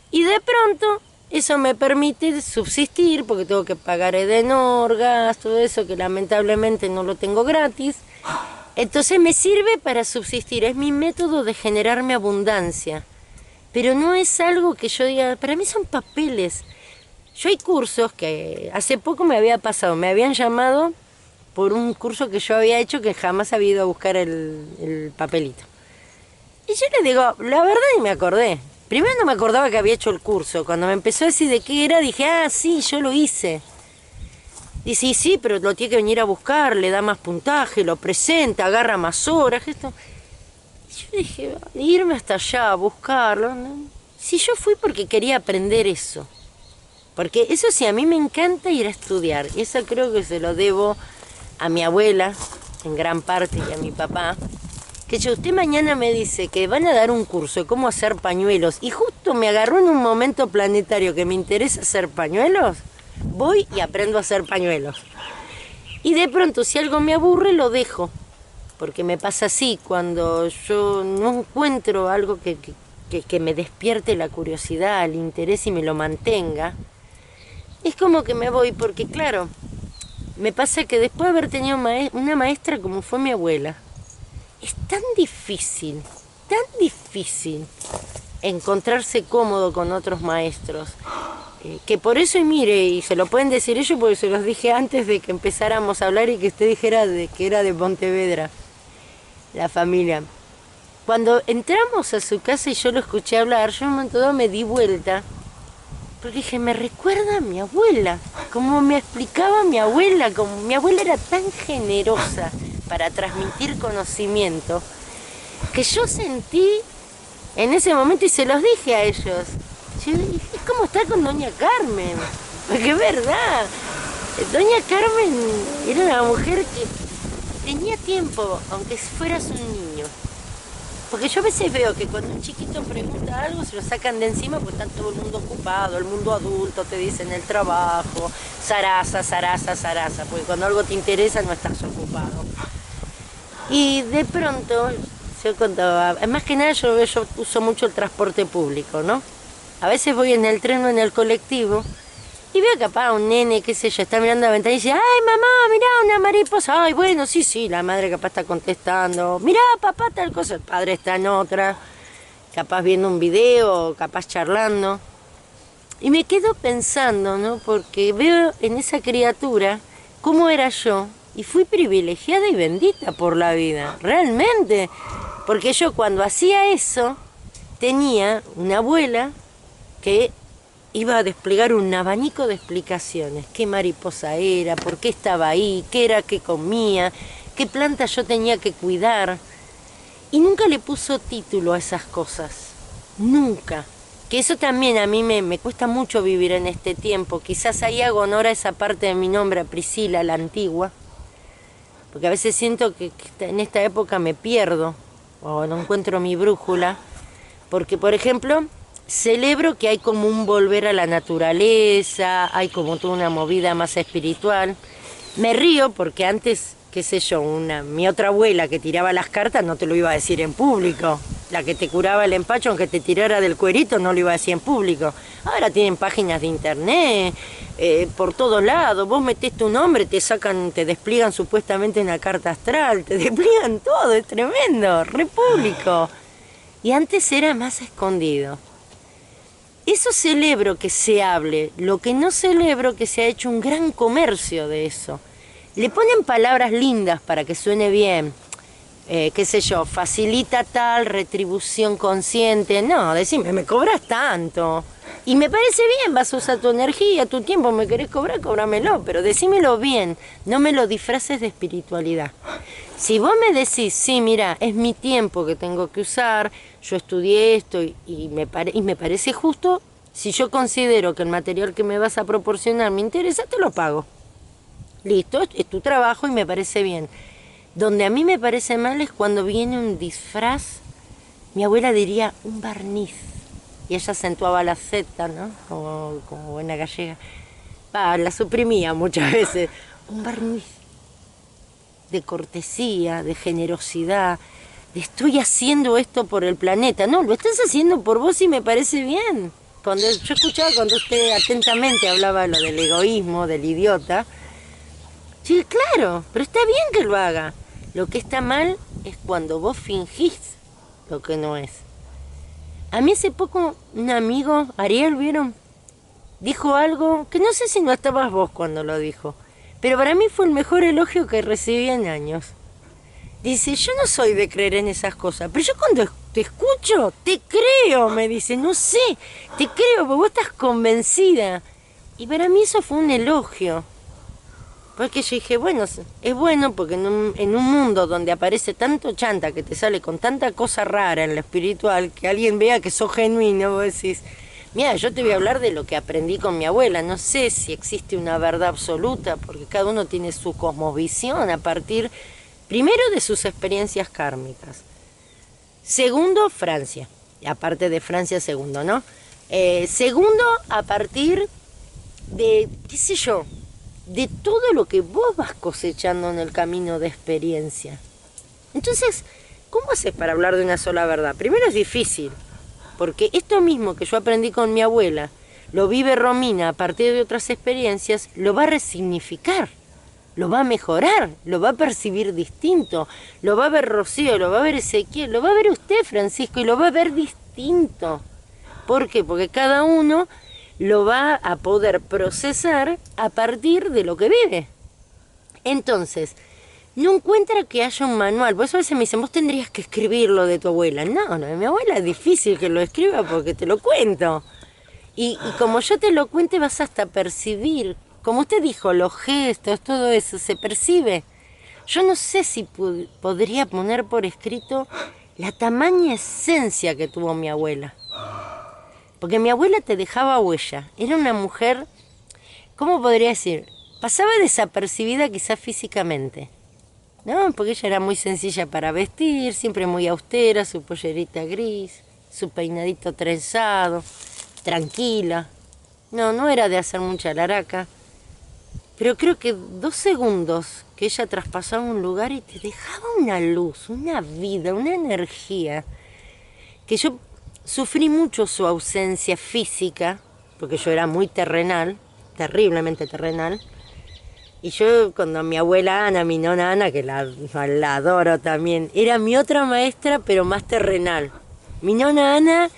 Y de pronto eso me permite subsistir, porque tengo que pagar Edenor, gas, todo eso, que lamentablemente no lo tengo gratis. Entonces me sirve para subsistir, es mi método de generarme abundancia. Pero no es algo que yo diga, para mí son papeles. Yo hay cursos que hace poco me había pasado, me habían llamado por un curso que yo había hecho que jamás había ido a buscar el papelito. Y yo le digo, la verdad ni me acordé. Primero no me acordaba que había hecho el curso. Cuando me empezó a decir de qué era, dije, ah, sí, yo lo hice. Dice, sí, pero lo tiene que venir a buscar, le da más puntaje, lo presenta, agarra más horas, esto. Y yo dije, irme hasta allá a buscarlo, ¿no? Si yo fui porque quería aprender eso. Porque eso sí, a mí me encanta ir a estudiar. Y eso creo que se lo debo a mi abuela, en gran parte, y a mi papá. Que si usted mañana me dice que van a dar un curso de cómo hacer pañuelos, y justo me agarró en un momento planetario que me interesa hacer pañuelos, voy y aprendo a hacer pañuelos. Y de pronto, si algo me aburre, lo dejo. Porque me pasa así, cuando yo no encuentro algo que me despierte la curiosidad, el interés y me lo mantenga, es como que me voy, porque claro, me pasa que después de haber tenido una maestra como fue mi abuela, es tan difícil encontrarse cómodo con otros maestros, que por eso, y mire, y se lo pueden decir ellos porque se los dije antes de que empezáramos a hablar y que usted dijera que era de Pontevedra, la familia. Cuando entramos a su casa y yo lo escuché hablar, yo en un momento dado me di vuelta, porque dije, me recuerda a mi abuela, como me explicaba mi abuela, como mi abuela era tan generosa para transmitir conocimiento, que yo sentí en ese momento, y se los dije a ellos, yo dije, es como estar con doña Carmen, porque es verdad, doña Carmen era una mujer que tenía tiempo, aunque fueras un niño. Porque yo a veces veo que cuando un chiquito pregunta algo se lo sacan de encima porque está todo el mundo ocupado, el mundo adulto te dicen el trabajo, zaraza, porque cuando algo te interesa no estás ocupado. Y de pronto, yo contaba, más que nada yo uso mucho el transporte público, ¿no? A veces voy en el tren o en el colectivo y veo capaz un nene, qué sé yo, está mirando la ventana y dice, ay mamá, mirá una mariposa, ay bueno, sí, la madre capaz está contestando, mirá papá tal cosa, el padre está en otra, capaz viendo un video, capaz charlando. Y me quedo pensando, ¿no? Porque veo en esa criatura cómo era yo y fui privilegiada y bendita por la vida, realmente, porque yo cuando hacía eso tenía una abuela que iba a desplegar un abanico de explicaciones. Qué mariposa era, por qué estaba ahí, qué era que comía, qué planta yo tenía que cuidar. Y nunca le puso título a esas cosas. Nunca. Que eso también a mí me cuesta mucho vivir en este tiempo. Quizás ahí hago honor a esa parte de mi nombre, a Priscila, la antigua. Porque a veces siento que en esta época me pierdo o no encuentro mi brújula. Porque, por ejemplo, celebro que hay como un volver a la naturaleza, hay como toda una movida más espiritual. Me río porque antes, qué sé yo, mi otra abuela que tiraba las cartas no te lo iba a decir en público. La que te curaba el empacho, aunque te tirara del cuerito, no lo iba a decir en público. Ahora tienen páginas de internet, por todos lados. Vos metés tu nombre, te despliegan supuestamente una carta astral, te despliegan todo, es tremendo, re público. Y antes era más escondido. Eso celebro que se hable, lo que no celebro que se ha hecho un gran comercio de eso. Le ponen palabras lindas para que suene bien, qué sé yo, facilita tal, retribución consciente. No, decime, me cobras tanto. Y me parece bien, vas a usar tu energía, tu tiempo, me querés cobrar, cóbramelo, pero decímelo bien, no me lo disfraces de espiritualidad. Si vos me decís, sí, mira, es mi tiempo que tengo que usar, yo estudié esto y me parece justo, Si yo considero que el material que me vas a proporcionar me interesa, te lo pago. Listo, es tu trabajo y me parece bien. Donde a mí me parece mal es cuando viene un disfraz, mi abuela diría un barniz. Y ella acentuaba la Z, ¿no? Como buena gallega. La suprimía muchas veces. Un barniz de cortesía, de generosidad, de estoy haciendo esto por el planeta. No, lo estás haciendo por vos y me parece bien. Cuando yo escuchaba cuando usted atentamente hablaba lo del egoísmo, del idiota. Sí, claro, pero está bien que lo haga. Lo que está mal es cuando vos fingís lo que no es. A mí hace poco un amigo, Ariel, ¿vieron? Dijo algo que no sé si no estabas vos cuando lo dijo, pero para mí fue el mejor elogio que recibí en años. Dice, yo no soy de creer en esas cosas, pero yo cuando te escucho, te creo, me dice, no sé, te creo, porque vos estás convencida. Y para mí eso fue un elogio. Porque yo dije, bueno, es bueno porque en un mundo donde aparece tanto chanta que te sale con tanta cosa rara en lo espiritual, que alguien vea que sos genuino, vos decís, mira, yo te voy a hablar de lo que aprendí con mi abuela, no sé si existe una verdad absoluta, porque cada uno tiene su cosmovisión a partir, primero, de sus experiencias kármicas. Segundo, Francia, aparte de Francia, segundo, ¿no? Segundo, a partir de, qué sé yo, de todo lo que vos vas cosechando en el camino de experiencia. Entonces, ¿cómo haces para hablar de una sola verdad? Primero es difícil, porque esto mismo que yo aprendí con mi abuela, lo vive Romina a partir de otras experiencias, lo va a resignificar, lo va a mejorar, lo va a percibir distinto, lo va a ver Rocío, lo va a ver Ezequiel, lo va a ver usted, Francisco, y lo va a ver distinto. ¿Por qué? Porque cada uno lo va a poder procesar a partir de lo que vive. Entonces, no encuentra que haya un manual. Por eso a veces me dicen, vos tendrías que escribir lo de tu abuela. No, de mi abuela es difícil que lo escriba porque te lo cuento. Y como yo te lo cuente vas hasta percibir. Como usted dijo, los gestos, todo eso, se percibe. Yo no sé si podría poner por escrito la tamaña esencia que tuvo mi abuela. Porque mi abuela te dejaba huella. Era una mujer, ¿cómo podría decir? Pasaba desapercibida quizás físicamente, ¿no? Porque ella era muy sencilla para vestir, siempre muy austera, su pollerita gris, su peinadito trenzado, tranquila. No era de hacer mucha laraca. Pero creo que 2 segundos que ella traspasaba un lugar y te dejaba una luz, una vida, una energía, que yo sufrí mucho su ausencia física, porque yo era muy terrenal, terriblemente terrenal. Y yo, cuando mi abuela Ana, mi nona Ana, que la adoro también, era mi otra maestra, pero más terrenal. Mi nona Ana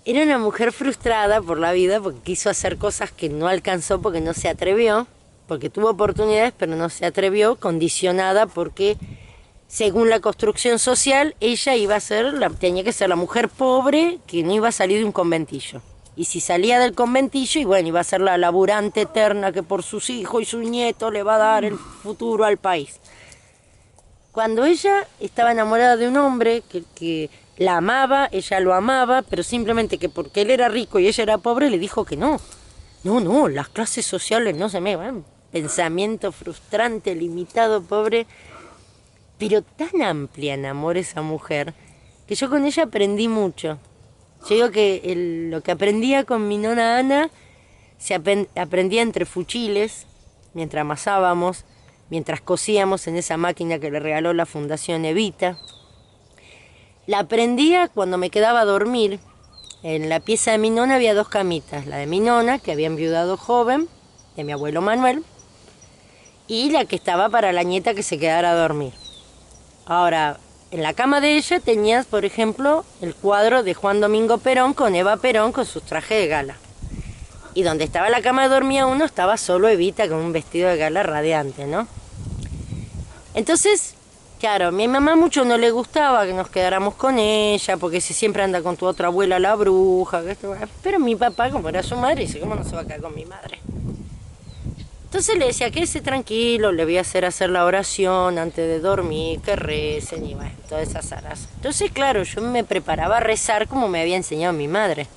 era una mujer frustrada por la vida, porque quiso hacer cosas que no alcanzó, porque no se atrevió, porque tuvo oportunidades, pero no se atrevió, condicionada porque, según la construcción social, ella tenía que ser la mujer pobre que no iba a salir de un conventillo. Y si salía del conventillo, y bueno, iba a ser la laburante eterna que por sus hijos y sus nietos le va a dar el futuro al país. Cuando ella estaba enamorada de un hombre que la amaba, ella lo amaba, pero simplemente que porque él era rico y ella era pobre, le dijo que no. No, las clases sociales no se me van. Pensamiento frustrante, limitado, pobre. Pero tan amplia en amor esa mujer, que yo con ella aprendí mucho. Yo digo que lo que aprendía con mi nona Ana, aprendía entre fuchiles, mientras amasábamos, mientras cosíamos en esa máquina que le regaló la Fundación Evita. La aprendía cuando me quedaba a dormir. En la pieza de mi nona había 2 camitas, la de mi nona, que había enviudado joven, de mi abuelo Manuel, y la que estaba para la nieta que se quedara a dormir. Ahora, en la cama de ella tenías, por ejemplo, el cuadro de Juan Domingo Perón con Eva Perón con sus trajes de gala. Y donde estaba la cama de dormía uno estaba solo Evita con un vestido de gala radiante, ¿no? Entonces, claro, a mi mamá mucho no le gustaba que nos quedáramos con ella, porque si siempre anda con tu otra abuela la bruja, pero mi papá, como era su madre, dice, ¿cómo no se va a quedar con mi madre? Entonces le decía, quédese tranquilo, le voy a hacer la oración antes de dormir, que recen y bueno, todas esas aras. Entonces, claro, yo me preparaba a rezar como me había enseñado mi madre.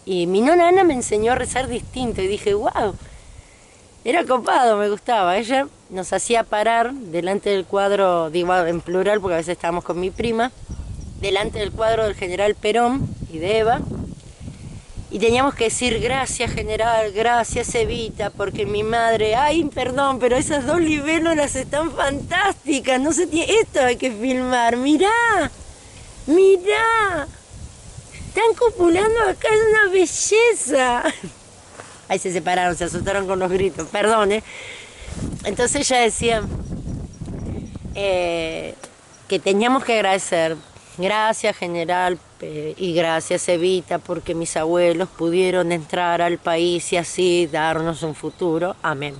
Y mi nona Ana me enseñó a rezar distinto y dije, wow, era copado, me gustaba. Ella nos hacía parar delante del cuadro, digo en plural porque a veces estábamos con mi prima, delante del cuadro del general Perón y de Eva, y teníamos que decir gracias general, gracias Evita, porque mi madre, ay perdón, pero esas dos libélulas están fantásticas, no sé, esto hay que filmar, mirá, mirá, están copulando acá, es una belleza. Ahí se separaron, se asustaron con los gritos, perdón, ¿eh? Entonces ella decía que teníamos que agradecer, gracias general y gracias Evita, porque mis abuelos pudieron entrar al país y así darnos un futuro, amén.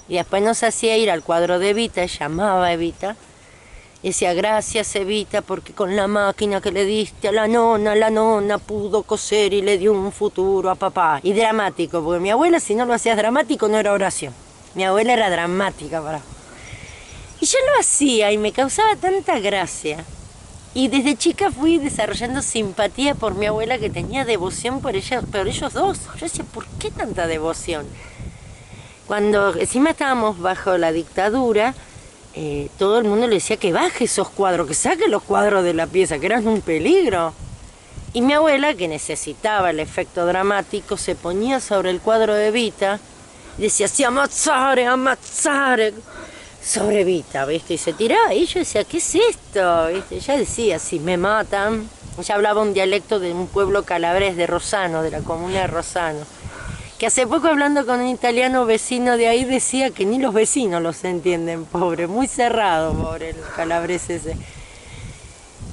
Y después nos hacía ir al cuadro de Evita, llamaba a Evita, y decía, gracias Evita, porque con la máquina que le diste a la nona pudo coser y le dio un futuro a papá. Y dramático, porque mi abuela, si no lo hacías dramático, no era oración. Mi abuela era dramática para... Y yo lo hacía y me causaba tanta gracia. Y desde chica fui desarrollando simpatía por mi abuela, que tenía devoción por ellos dos. Yo decía, ¿por qué tanta devoción? Cuando encima estábamos bajo la dictadura, todo el mundo le decía que baje esos cuadros, que saque los cuadros de la pieza, que eran un peligro. Y mi abuela, que necesitaba el efecto dramático, se ponía sobre el cuadro de Evita y decía, sí, amazzare, sobre Evita, ¿viste? Y se tiraba y yo decía, ¿qué es esto? ¿Viste? Ella decía, si me matan. Ella hablaba un dialecto de un pueblo calabrés, de Rossano, de la comuna de Rossano, que hace poco hablando con un italiano vecino de ahí decía que ni los vecinos los entienden, pobre, muy cerrado, pobre, el calabrés ese.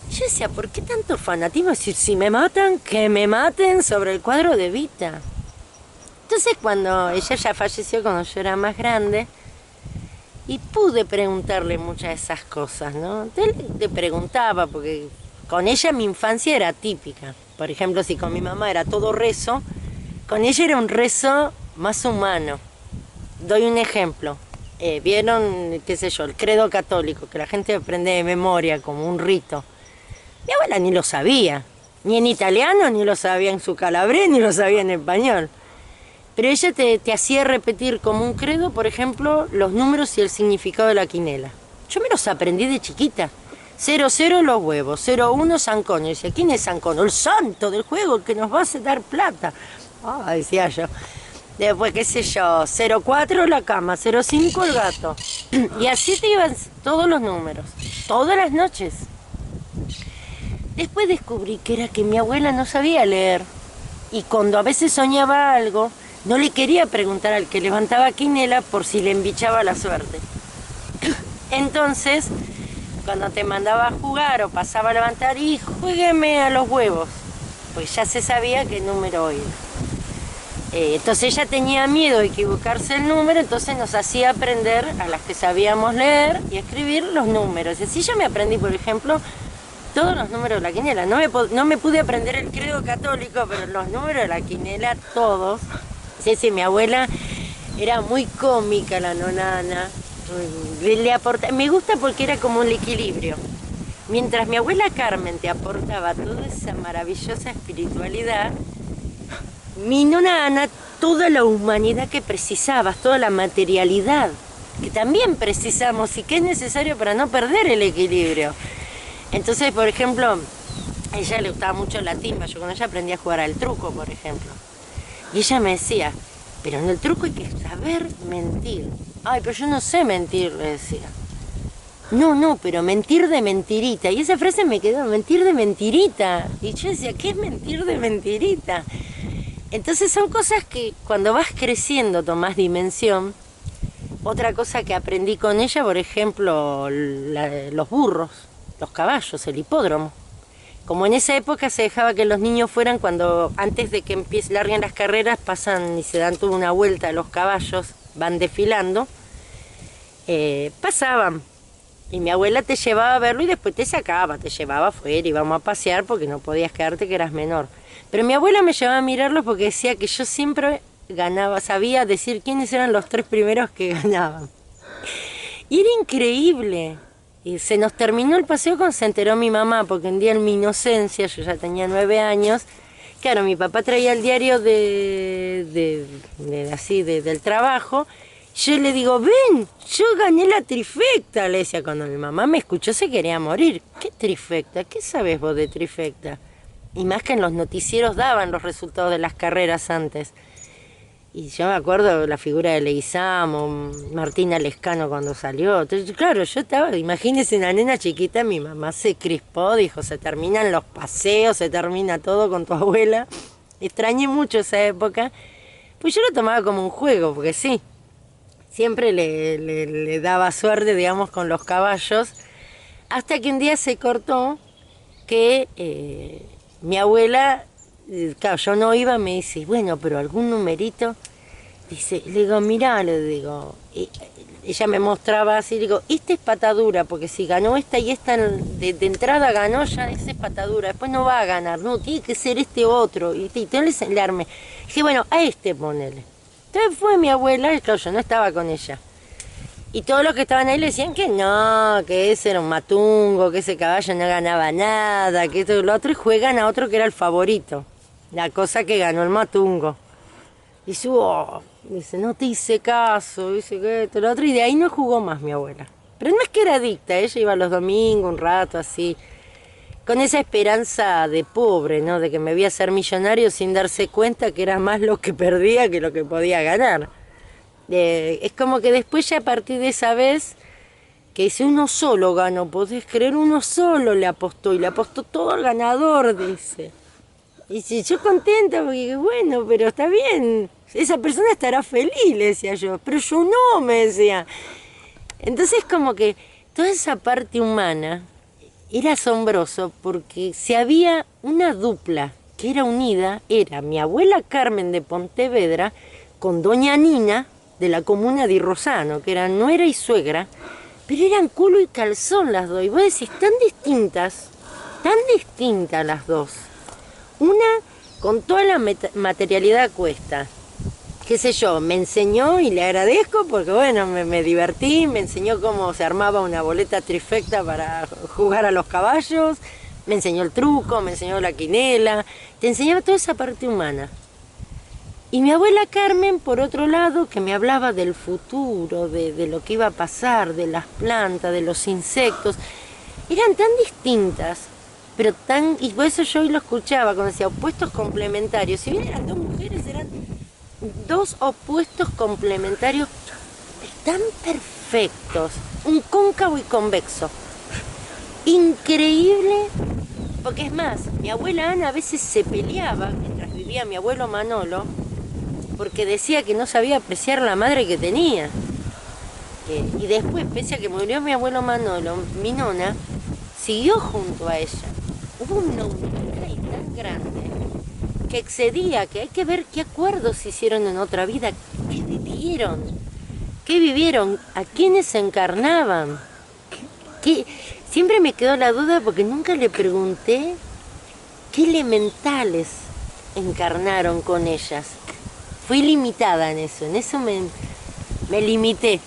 Yo decía, ¿por qué tanto fanatismo? Si me matan, que me maten sobre el cuadro de Evita. Entonces cuando ella ya falleció, cuando yo era más grande, y pude preguntarle muchas de esas cosas, ¿no? Entonces le preguntaba, porque con ella mi infancia era típica. Por ejemplo, si con mi mamá era todo rezo, con ella era un rezo más humano. Doy un ejemplo. ¿Vieron, qué sé yo, el credo católico, que la gente aprende de memoria como un rito? Mi abuela ni lo sabía, ni en italiano, ni lo sabía en su calabrés, ni lo sabía en español. Pero ella te hacía repetir como un credo, por ejemplo, los números y el significado de la quinela. Yo me los aprendí de chiquita. 00 los huevos, 01 Sancoño. Y decía, ¿quién es Sancoño? El santo del juego, el que nos va a dar plata. Ah, decía yo. Después, qué sé yo, 04 la cama, 05 el gato. Y así te iban todos los números, todas las noches. Después descubrí que era que mi abuela no sabía leer. Y cuando a veces soñaba algo, no le quería preguntar al que levantaba quinela por si le embichaba la suerte. Entonces, cuando te mandaba a jugar o pasaba a levantar, y juegueme a los huevos, pues ya se sabía qué número era. Entonces ella tenía miedo de equivocarse el número, entonces nos hacía aprender a las que sabíamos leer y escribir los números. Y así yo me aprendí, por ejemplo, todos los números de la quinela. No me pude aprender el credo católico, pero los números de la quinela todos. Sí, mi abuela era muy cómica, la nona Ana. Me gusta porque era como un equilibrio. Mientras mi abuela Carmen te aportaba toda esa maravillosa espiritualidad, mi nona Ana, toda la humanidad que precisabas, toda la materialidad que también precisamos y que es necesario para no perder el equilibrio. Entonces, por ejemplo, a ella le gustaba mucho la timba. Yo con ella aprendí a jugar al truco, por ejemplo. Y ella me decía, pero en el truco hay que saber mentir. Ay, pero yo no sé mentir, le decía. No, pero mentir de mentirita. Y esa frase me quedó, mentir de mentirita. Y yo decía, ¿qué es mentir de mentirita? Entonces son cosas que cuando vas creciendo tomás dimensión. Otra cosa que aprendí con ella, por ejemplo, los burros, los caballos, el hipódromo. Como en esa época se dejaba que los niños fueran, cuando antes de que larguen las carreras, pasan y se dan toda una vuelta, los caballos van desfilando, pasaban. Y mi abuela te llevaba a verlo y después te sacaba, te llevaba afuera, íbamos a pasear porque no podías quedarte, que eras menor. Pero mi abuela me llevaba a mirarlos porque decía que yo siempre ganaba, sabía decir quiénes eran los 3 primeros que ganaban. Y era increíble. Y se nos terminó el paseo cuando se enteró mi mamá, porque un día en mi inocencia, yo ya tenía 9 años, que claro, mi papá traía el diario del trabajo. Yo le digo, ven, yo gané la trifecta, le decía. Cuando mi mamá me escuchó se quería morir. ¿Qué trifecta? ¿Qué sabes vos de trifecta? Y más que en los noticieros daban los resultados de las carreras antes. Y yo me acuerdo la figura de Leguizamo, Martina Lescano cuando salió. Entonces, claro, yo estaba, imagínense una nena chiquita, mi mamá se crispó, dijo, se terminan los paseos, se termina todo con tu abuela. Extrañé mucho esa época. Pues yo lo tomaba como un juego, porque sí, siempre le daba suerte, digamos, con los caballos. Hasta que un día se cortó que mi abuela... Claro, yo no iba, me dice, bueno, pero algún numerito. Dice, le digo, mirá, le digo, ella me mostraba así, le digo, esta es patadura, porque si ganó esta y esta de entrada ganó, ya esa es patadura, después no va a ganar, no, tiene que ser este otro. Y entonces le armé. Dije, bueno, a este ponele. Entonces fue mi abuela, y claro, yo no estaba con ella. Y todos los que estaban ahí le decían que no, que ese era un matungo, que ese caballo no ganaba nada, que esto y lo otro, y juegan a otro que era el favorito. La cosa que ganó el matungo. Dice, dice, no te hice caso, dice que esto, lo otro, y de ahí no jugó más mi abuela. Pero no es que era adicta, ella iba los domingos un rato así, con esa esperanza de pobre, ¿no? De que me iba a ser millonario sin darse cuenta que era más lo que perdía que lo que podía ganar. Es como que después ya a partir de esa vez, que dice, uno solo ganó, podés creer, uno solo le apostó, y le apostó todo al ganador, dice. Y si yo contenta, porque bueno, pero está bien, esa persona estará feliz, le decía yo, pero yo no, me decía. Entonces como que toda esa parte humana era asombroso, porque si había una dupla que era unida, era mi abuela Carmen de Pontevedra con doña Nina de la comuna de Rosano, que eran nuera y suegra, pero eran culo y calzón las dos. Y vos decís, tan distintas las dos. Una con toda la materialidad a cuesta, qué sé yo, me enseñó y le agradezco porque bueno, me divertí, me enseñó cómo se armaba una boleta trifecta para jugar a los caballos, me enseñó el truco, me enseñó la quinela, te enseñaba toda esa parte humana. Y mi abuela Carmen, por otro lado, que me hablaba del futuro, de lo que iba a pasar, de las plantas, de los insectos, eran tan distintas. Pero y por eso yo hoy lo escuchaba, cuando decía opuestos complementarios. Si bien eran dos mujeres, eran dos opuestos complementarios tan perfectos. Un cóncavo y convexo. Increíble, porque es más, mi abuela Ana a veces se peleaba, mientras vivía mi abuelo Manolo, porque decía que no sabía apreciar la madre que tenía. Y después, pese a que murió mi abuelo Manolo, mi nona siguió junto a ella. Hubo una unidad ahí tan grande que excedía, que hay que ver qué acuerdos se hicieron en otra vida, qué vivieron, a quiénes encarnaban. Siempre me quedó la duda porque nunca le pregunté qué elementales encarnaron con ellas. Fui limitada en eso me limité,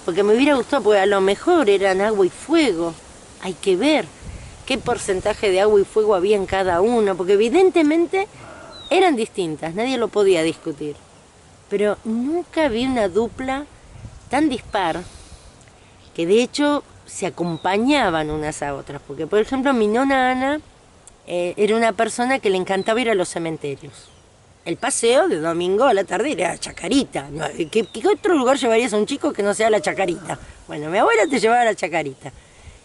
porque me hubiera gustado, porque a lo mejor eran agua y fuego, hay que ver qué porcentaje de agua y fuego había en cada uno, porque evidentemente eran distintas, nadie lo podía discutir. Pero nunca vi una dupla tan dispar, que de hecho se acompañaban unas a otras, porque por ejemplo mi nona Ana era una persona que le encantaba ir a los cementerios. El paseo de domingo a la tarde era Chacarita. ¿Qué otro lugar llevarías a un chico que no sea la Chacarita? Bueno, mi abuela te llevaba a la Chacarita.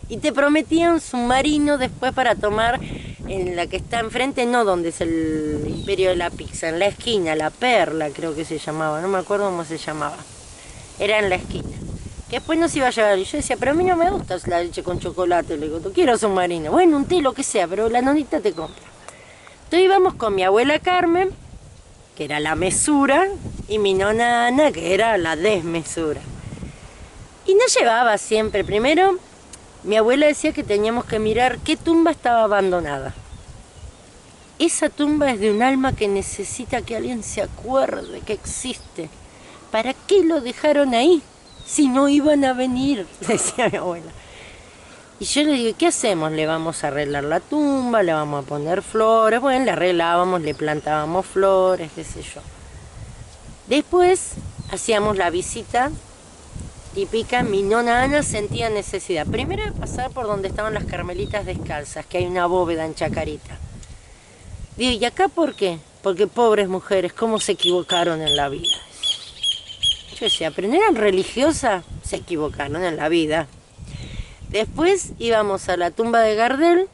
Y te prometía un submarino después para tomar en la que está enfrente, no donde es el Imperio de la Pizza, en la esquina, La Perla creo que se llamaba, no me acuerdo cómo se llamaba. Era en la esquina. Que después nos iba a llevar. Y yo decía, pero a mí no me gusta la leche con chocolate. Le digo, no quiero submarino. Bueno, un té, lo que sea, pero la nonita te compra. Entonces íbamos con mi abuela Carmen, que era la mesura, y mi nona Ana, que era la desmesura. Y nos llevaba siempre. Primero, mi abuela decía que teníamos que mirar qué tumba estaba abandonada. Esa tumba es de un alma que necesita que alguien se acuerde que existe. ¿Para qué lo dejaron ahí si no iban a venir? Decía mi abuela. Y yo le digo, ¿qué hacemos? Le vamos a arreglar la tumba, le vamos a poner flores. Bueno, le arreglábamos, le plantábamos flores, qué sé yo. Después hacíamos la visita típica. Mi nona Ana sentía necesidad, primero de pasar por donde estaban las Carmelitas Descalzas, que hay una bóveda en Chacarita. Digo, ¿y acá por qué? Porque pobres mujeres, ¿cómo se equivocaron en la vida? Yo decía, pero no eran religiosas, se equivocaron en la vida. Después íbamos a la tumba de Gardel,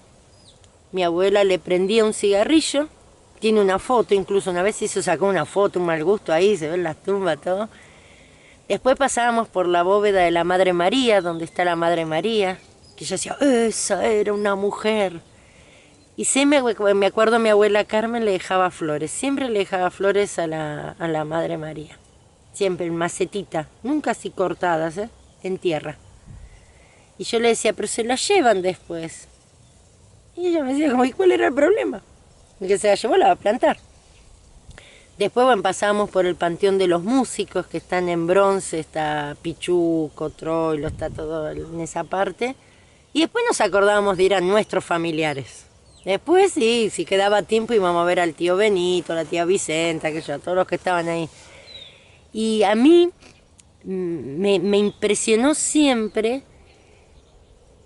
mi abuela le prendía un cigarrillo, tiene una foto, incluso una vez se sacó una foto, un mal gusto ahí, se ven las tumbas, todo. Después pasábamos por la bóveda de la Madre María, donde está la Madre María, que yo decía, esa era una mujer. Y me acuerdo, mi abuela Carmen le dejaba flores, siempre le dejaba flores a la Madre María. Siempre en macetita, nunca así cortadas, en tierra. Y yo le decía, pero se las llevan después. Y ella me decía, ¿y cuál era el problema? El que se la llevó la va a plantar. Después, bueno, pasábamos por el Panteón de los Músicos, que están en bronce, está Pichuco, Troilo, está todo en esa parte. Y después nos acordábamos de ir a nuestros familiares. Después, sí, si quedaba tiempo íbamos a ver al tío Benito, a la tía Vicenta, que yo, a todos los que estaban ahí. Y a mí me impresionó siempre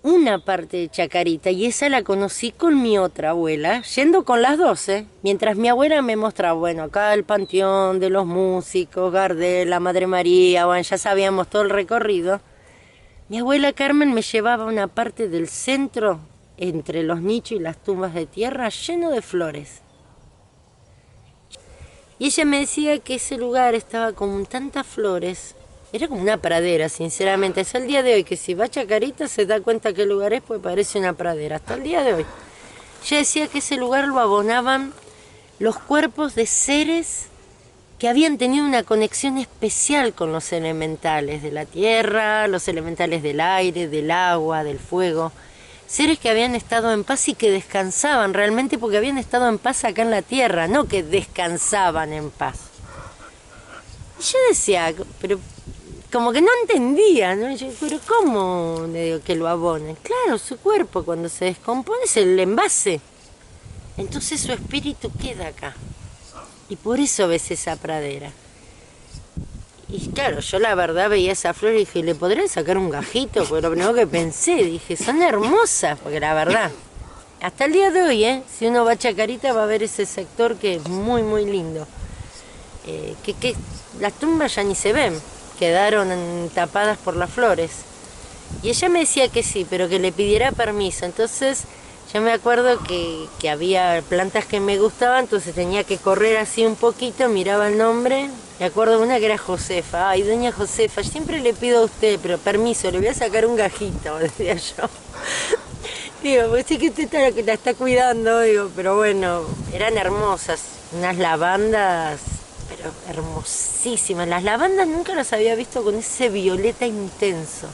una parte de Chacarita, y esa la conocí con mi otra abuela, yendo con las 12, mientras mi abuela me mostraba, bueno, acá el Panteón de los Músicos, Gardel, la Madre María, bueno, ya sabíamos todo el recorrido. Mi abuela Carmen me llevaba a una parte del centro, entre los nichos y las tumbas de tierra, lleno de flores. Y ella me decía que ese lugar estaba con tantas flores. Era como una pradera, sinceramente. Hasta el día de hoy, que si va a Chacarita se da cuenta qué lugar es, pues parece una pradera. Hasta el día de hoy. Ella decía que ese lugar lo abonaban los cuerpos de seres que habían tenido una conexión especial con los elementales de la tierra, los elementales del aire, del agua, del fuego. Seres que habían estado en paz y que descansaban realmente porque habían estado en paz acá en la tierra, no que descansaban en paz. Y yo decía, pero como que no entendía, ¿no? Yo, pero ¿cómo le digo que lo abonen? Claro, su cuerpo cuando se descompone es el envase. Entonces su espíritu queda acá. Y por eso ves esa pradera. Y claro, yo la verdad veía esa flor y dije, ¿le podré sacar un gajito? Porque lo primero que pensé, dije, son hermosas, porque la verdad, hasta el día de hoy, si uno va a Chacarita va a ver ese sector que es muy, muy lindo. Que las tumbas ya ni se ven, quedaron tapadas por las flores. Y ella me decía que sí, pero que le pidiera permiso. Entonces yo me acuerdo que había plantas que me gustaban, entonces tenía que correr así un poquito, miraba el nombre. Me acuerdo de una que era Josefa. Ay, doña Josefa, siempre le pido a usted, pero permiso, le voy a sacar un gajito, decía yo. Digo, pues sí que usted la está cuidando, digo, pero bueno, eran hermosas, unas lavandas, pero hermosísimas. Las lavandas nunca las había visto con ese violeta intenso.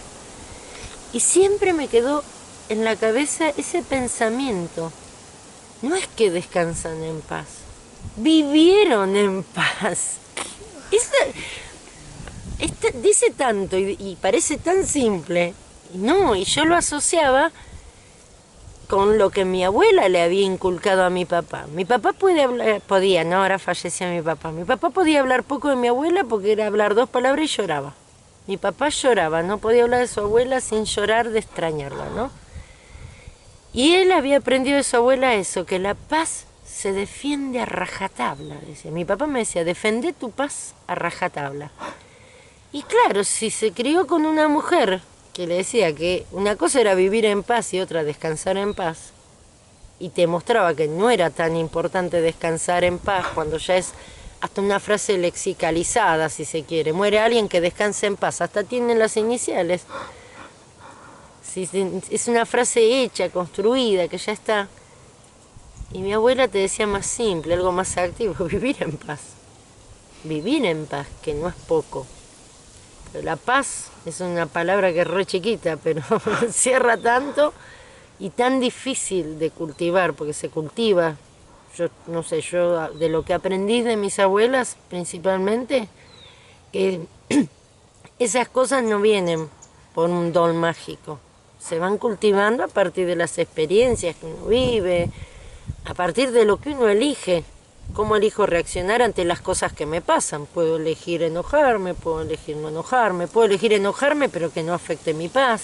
Y siempre me quedó en la cabeza ese pensamiento. No es que descansan en paz, vivieron en paz. Dice tanto y parece tan simple. No, y yo lo asociaba con lo que mi abuela le había inculcado a mi papá. Mi papá podía, no, ahora falleció mi papá. Mi papá podía hablar poco de mi abuela porque era hablar 2 palabras y lloraba. Mi papá lloraba, no podía hablar de su abuela sin llorar de extrañarla, ¿no? Y él había aprendido de su abuela eso, que la paz se defiende a rajatabla, decía. Mi papá me decía, defendé tu paz a rajatabla. Y claro, si se crió con una mujer que le decía que una cosa era vivir en paz y otra descansar en paz, y te mostraba que no era tan importante descansar en paz cuando ya es hasta una frase lexicalizada, si se quiere. Muere alguien, que descanse en paz, hasta tienen las iniciales. Si es una frase hecha, construida, que ya está. Y mi abuela te decía más simple, algo más activo, vivir en paz. Vivir en paz, que no es poco. Pero la paz es una palabra que es re chiquita, pero encierra tanto y tan difícil de cultivar, porque se cultiva. Yo no sé, yo de lo que aprendí de mis abuelas principalmente, que esas cosas no vienen por un don mágico, se van cultivando a partir de las experiencias que uno vive, a partir de lo que uno elige. ¿Cómo elijo reaccionar ante las cosas que me pasan? Puedo elegir enojarme, puedo elegir no enojarme, puedo elegir enojarme pero que no afecte mi paz.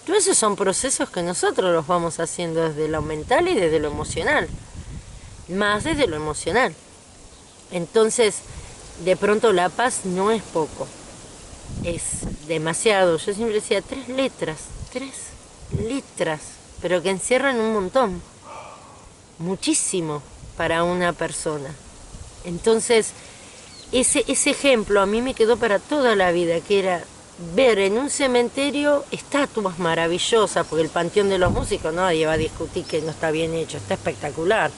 Todos esos son procesos que nosotros los vamos haciendo desde lo mental y desde lo emocional. Más desde lo emocional. Entonces, de pronto la paz no es poco. Es demasiado. Yo siempre decía 3 letras, pero que encierran un montón. Muchísimo para una persona. Entonces, ese ejemplo a mí me quedó para toda la vida, que era ver en un cementerio estatuas maravillosas, porque el Panteón de los Músicos nadie va a discutir que no está bien hecho, está espectacular.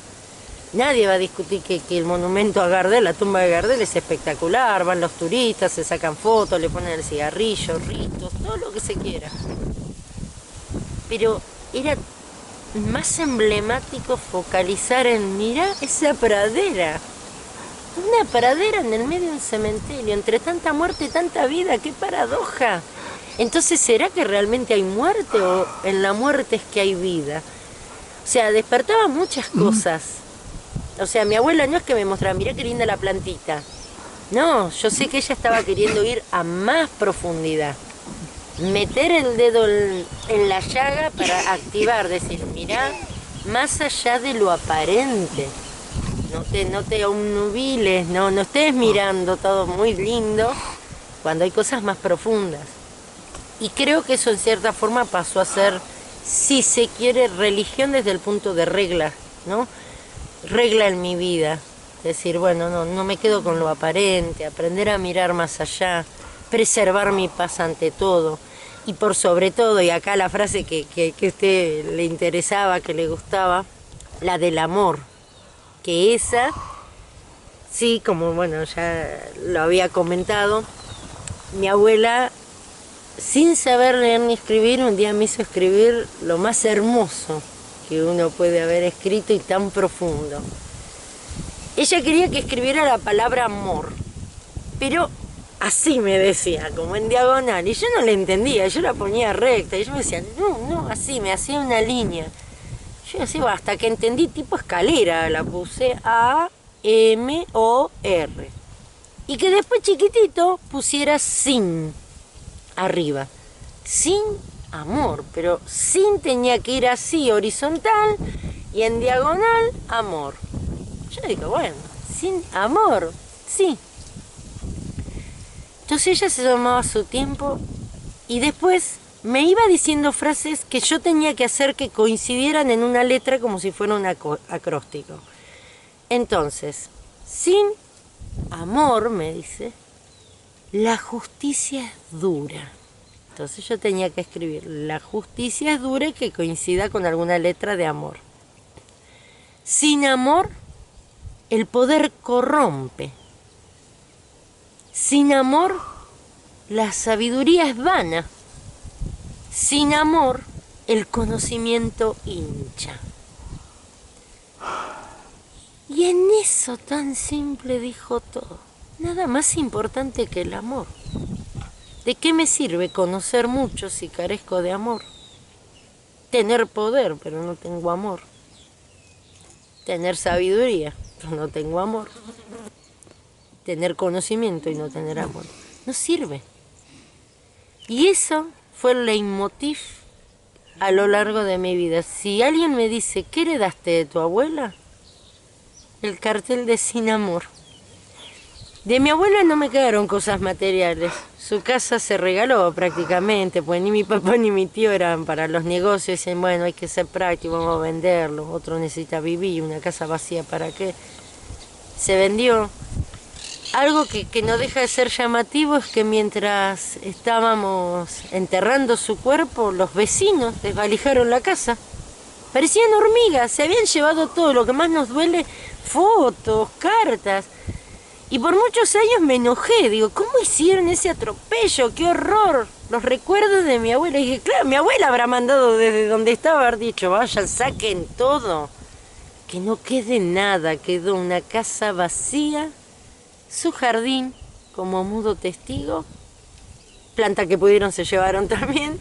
Nadie va a discutir que el monumento a Gardel, la tumba de Gardel, es espectacular, van los turistas, se sacan fotos, le ponen el cigarrillo, ritos, todo lo que se quiera. Pero era más emblemático focalizar en, mirá esa pradera. Una pradera en el medio de un cementerio, entre tanta muerte y tanta vida, qué paradoja. Entonces, ¿será que realmente hay muerte o en la muerte es que hay vida? O sea, despertaba muchas cosas. O sea, mi abuela no es que me mostraba, mirá qué linda la plantita. No, yo sé que ella estaba queriendo ir a más profundidad. Meter el dedo en la llaga para activar, decir, mirá, más allá de lo aparente. No te obnubiles, no estés mirando todo muy lindo cuando hay cosas más profundas. Y creo que eso en cierta forma pasó a ser, si se quiere, religión desde el punto de regla, ¿no? Regla en mi vida. Decir, bueno, no me quedo con lo aparente, aprender a mirar más allá, preservar mi paz ante todo. Y por sobre todo, y acá la frase que a usted le interesaba, que le gustaba, la del amor. Que esa, sí, como bueno, ya lo había comentado, mi abuela, sin saber leer ni escribir, un día me hizo escribir lo más hermoso que uno puede haber escrito y tan profundo. Ella quería que escribiera la palabra amor, pero así me decía, como en diagonal, y yo no le entendía, yo la ponía recta, y yo me decía, no, así, me hacía una línea. Yo decía, hasta que entendí, tipo escalera, la puse A-M-O-R. Y que después chiquitito pusiera sin arriba. Sin amor, pero sin tenía que ir así, horizontal, y en diagonal, amor. Yo digo, bueno, sin amor, sí. Entonces ella se tomaba su tiempo y después me iba diciendo frases que yo tenía que hacer que coincidieran en una letra como si fuera un acróstico. Entonces, sin amor, me dice, la justicia es dura. Entonces yo tenía que escribir, la justicia es dura y que coincida con alguna letra de amor. Sin amor, el poder corrompe. Sin amor, la sabiduría es vana. Sin amor, el conocimiento hincha. Y en eso tan simple dijo todo. Nada más importante que el amor. ¿De qué me sirve conocer mucho si carezco de amor? Tener poder, pero no tengo amor. Tener sabiduría, pero no tengo amor. Tener conocimiento y no tener amor. No sirve. Y eso fue el leitmotiv a lo largo de mi vida. Si alguien me dice, ¿qué heredaste de tu abuela? El cartel de sin amor. De mi abuela no me quedaron cosas materiales. Su casa se regaló prácticamente, pues ni mi papá ni mi tío eran para los negocios. Dicen, bueno, hay que ser práctico, vamos a venderlo. Otro necesita vivir, una casa vacía, ¿para qué? Se vendió. Algo que no deja de ser llamativo es que mientras estábamos enterrando su cuerpo, los vecinos desvalijaron la casa. Parecían hormigas, se habían llevado todo. Lo que más nos duele, fotos, cartas. Y por muchos años me enojé, digo, ¿cómo hicieron ese atropello? ¡Qué horror! Los recuerdos de mi abuela. Y dije, claro, mi abuela habrá mandado desde donde estaba, haber dicho, vayan, saquen todo. Que no quede nada, quedó una casa vacía, su jardín como mudo testigo, planta que pudieron se llevaron también.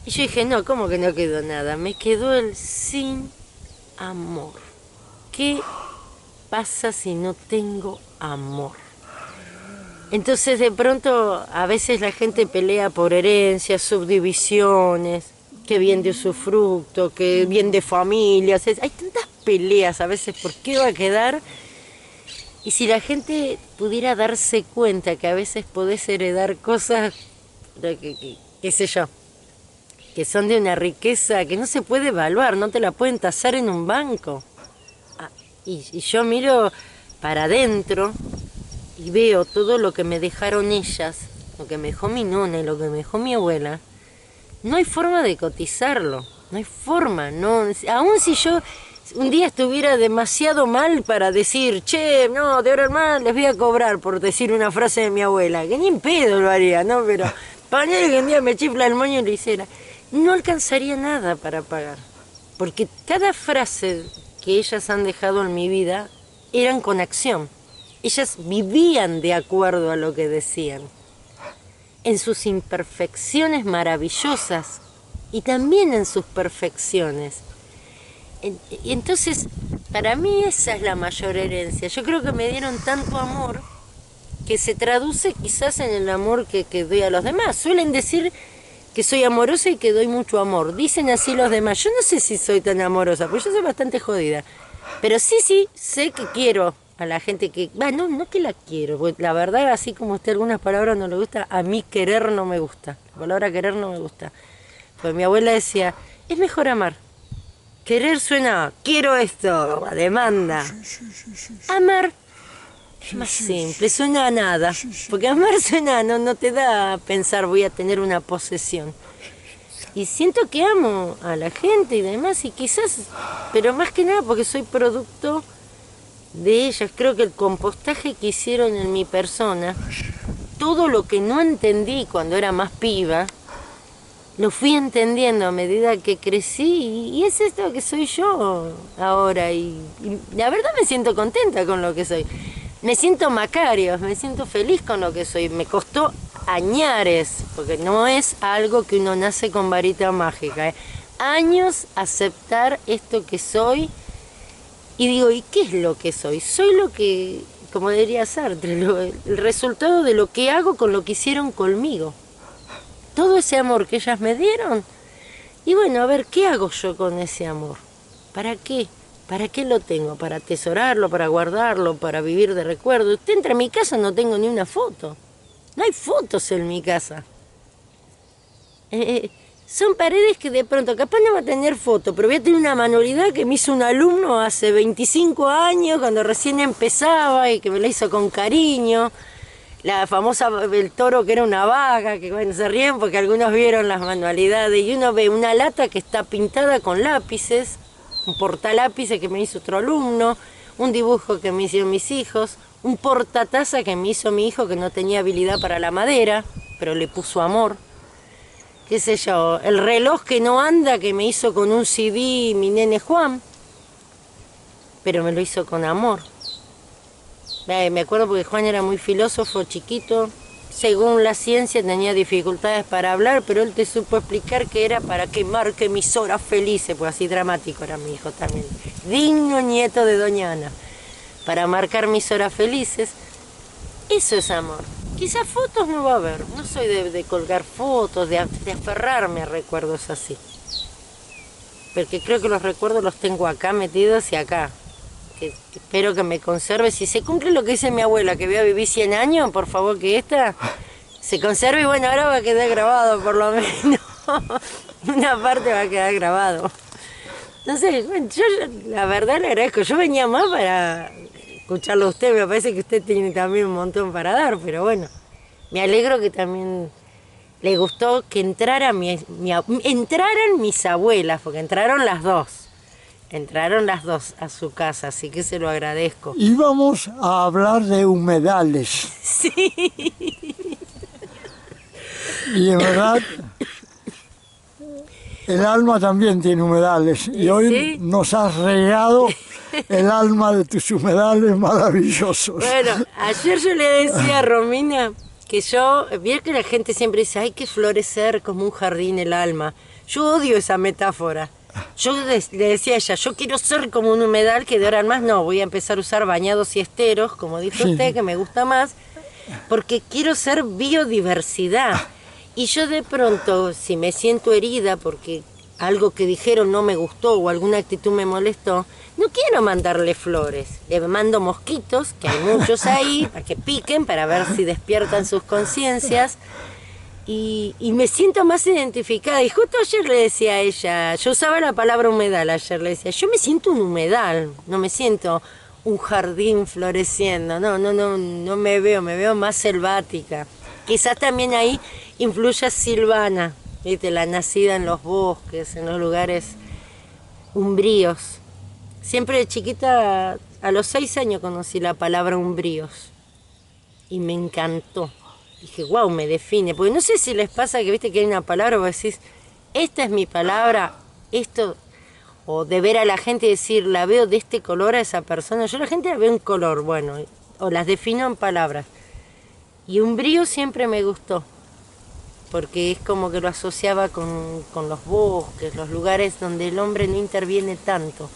Y yo dije, no, ¿cómo que no quedó nada? Me quedó el sin amor. ¿Qué pasa si no tengo amor? Entonces de pronto a veces la gente pelea por herencias, subdivisiones, que bien de usufructo, que bien de familias. Hay tantas peleas a veces por qué va a quedar. Y si la gente pudiera darse cuenta que a veces podés heredar cosas, qué sé yo, que son de una riqueza que no se puede evaluar, no te la pueden tasar en un banco. Y yo miro para adentro y veo todo lo que me dejaron ellas, lo que me dejó mi nona y lo que me dejó mi abuela. No hay forma de cotizarlo, no hay forma, no. Aún si yo un día estuviera demasiado mal para decir, che, no, de ahora en más les voy a cobrar por decir una frase de mi abuela, que ni en pedo lo haría, ¿no? Pero ponele que un día me chifla el moño y lo hiciera, no alcanzaría nada para pagar. Porque cada frase que ellas han dejado en mi vida eran con acción. Ellas vivían de acuerdo a lo que decían. En sus imperfecciones maravillosas y también en sus perfecciones. Y entonces, para mí esa es la mayor herencia. Yo creo que me dieron tanto amor que se traduce quizás en el amor que doy a los demás. Suelen decir que soy amorosa y que doy mucho amor. Dicen así los demás. Yo no sé si soy tan amorosa, porque yo soy bastante jodida. Pero sí, sé que quiero a la gente que... Bueno, no que la quiero, porque la verdad, así como a usted algunas palabras no le gusta, a mí querer no me gusta. La palabra querer no me gusta. Pues mi abuela decía, es mejor amar. Querer suena, quiero esto, a demanda. Amar es más simple, suena a nada. Porque amar suena, no te da a pensar voy a tener una posesión. Y siento que amo a la gente y demás, y quizás, pero más que nada porque soy producto de ellas. Creo que el compostaje que hicieron en mi persona, todo lo que no entendí cuando era más piba, lo fui entendiendo a medida que crecí, y es esto que soy yo ahora, y la verdad me siento contenta con lo que soy. Me siento Macario, me siento feliz con lo que soy. Me costó añares, porque no es algo que uno nace con varita mágica, años aceptar esto que soy. Y digo, ¿y qué es lo que soy? Soy lo que, como diría Sartre, el resultado de lo que hago con lo que hicieron conmigo. Todo ese amor que ellas me dieron. Y bueno, a ver, ¿qué hago yo con ese amor? ¿Para qué? ¿Para qué lo tengo? ¿Para atesorarlo, para guardarlo, para vivir de recuerdo? Usted entra a mi casa, no tengo ni una foto. No hay fotos en mi casa. Son paredes que de pronto, capaz no va a tener foto, pero voy a tener una manualidad que me hizo un alumno hace 25 años, cuando recién empezaba, y que me la hizo con cariño. La famosa el toro que era una vaca, que bueno, se ríen porque algunos vieron las manualidades, y uno ve una lata que está pintada con lápices, un portalápices que me hizo otro alumno, un dibujo que me hicieron mis hijos, un portataza que me hizo mi hijo que no tenía habilidad para la madera, pero le puso amor. Qué sé yo, el reloj que no anda que me hizo con un CD mi nene Juan, pero me lo hizo con amor. Me acuerdo porque Juan era muy filósofo, chiquito, según la ciencia tenía dificultades para hablar, pero él te supo explicar que era para que marque mis horas felices, pues así dramático era mi hijo también, digno nieto de doña Ana, para marcar mis horas felices. Eso es amor. Quizás fotos no va a haber, no soy de colgar fotos, de aferrarme a recuerdos así, porque creo que los recuerdos los tengo acá metidos y acá. Que espero que me conserve. Si se cumple lo que dice mi abuela, que voy a vivir 100 años, por favor que esta se conserve. Y bueno, ahora va a quedar grabado por lo menos. Una parte va a quedar grabado. No sé, bueno, yo la verdad le agradezco. Yo venía más para escucharlo a usted. Me parece que usted tiene también un montón para dar, pero bueno, me alegro que también le gustó que entraran mis abuelas, porque entraron las dos. Entraron las dos a su casa, así que se lo agradezco. Íbamos a hablar de humedales. Sí. Y en verdad, el alma también tiene humedales. Y hoy ¿Sí? nos has regado el alma de tus humedales maravillosos. Bueno, ayer yo le decía a Romina que yo, vi que la gente siempre dice, hay que florecer como un jardín el alma. Yo odio esa metáfora. Yo le decía a ella, yo quiero ser como un humedal, que de ahora en más no, voy a empezar a usar bañados y esteros, como dijo usted, que me gusta más, porque quiero ser biodiversidad. Y yo de pronto, si me siento herida porque algo que dijeron no me gustó o alguna actitud me molestó, no quiero mandarle flores, le mando mosquitos, que hay muchos ahí, para que piquen, para ver si despiertan sus conciencias. Y me siento más identificada. Y justo ayer le decía a ella, yo usaba la palabra humedal ayer, le decía, yo me siento un humedal, no me siento un jardín floreciendo, no me veo más selvática. Quizás también ahí influya Silvana, ¿viste? La nacida en los bosques, en los lugares umbríos. Siempre de chiquita, a los 6 años conocí la palabra umbríos y me encantó. Dije, wow, me define. Porque no sé si les pasa que viste que hay una palabra, vos decís, esta es mi palabra, esto, o de ver a la gente y decir, la veo de este color a esa persona. Yo a la gente la veo en color, bueno, o las defino en palabras. Y umbrío siempre me gustó, porque es como que lo asociaba con los bosques, los lugares donde el hombre no interviene tanto.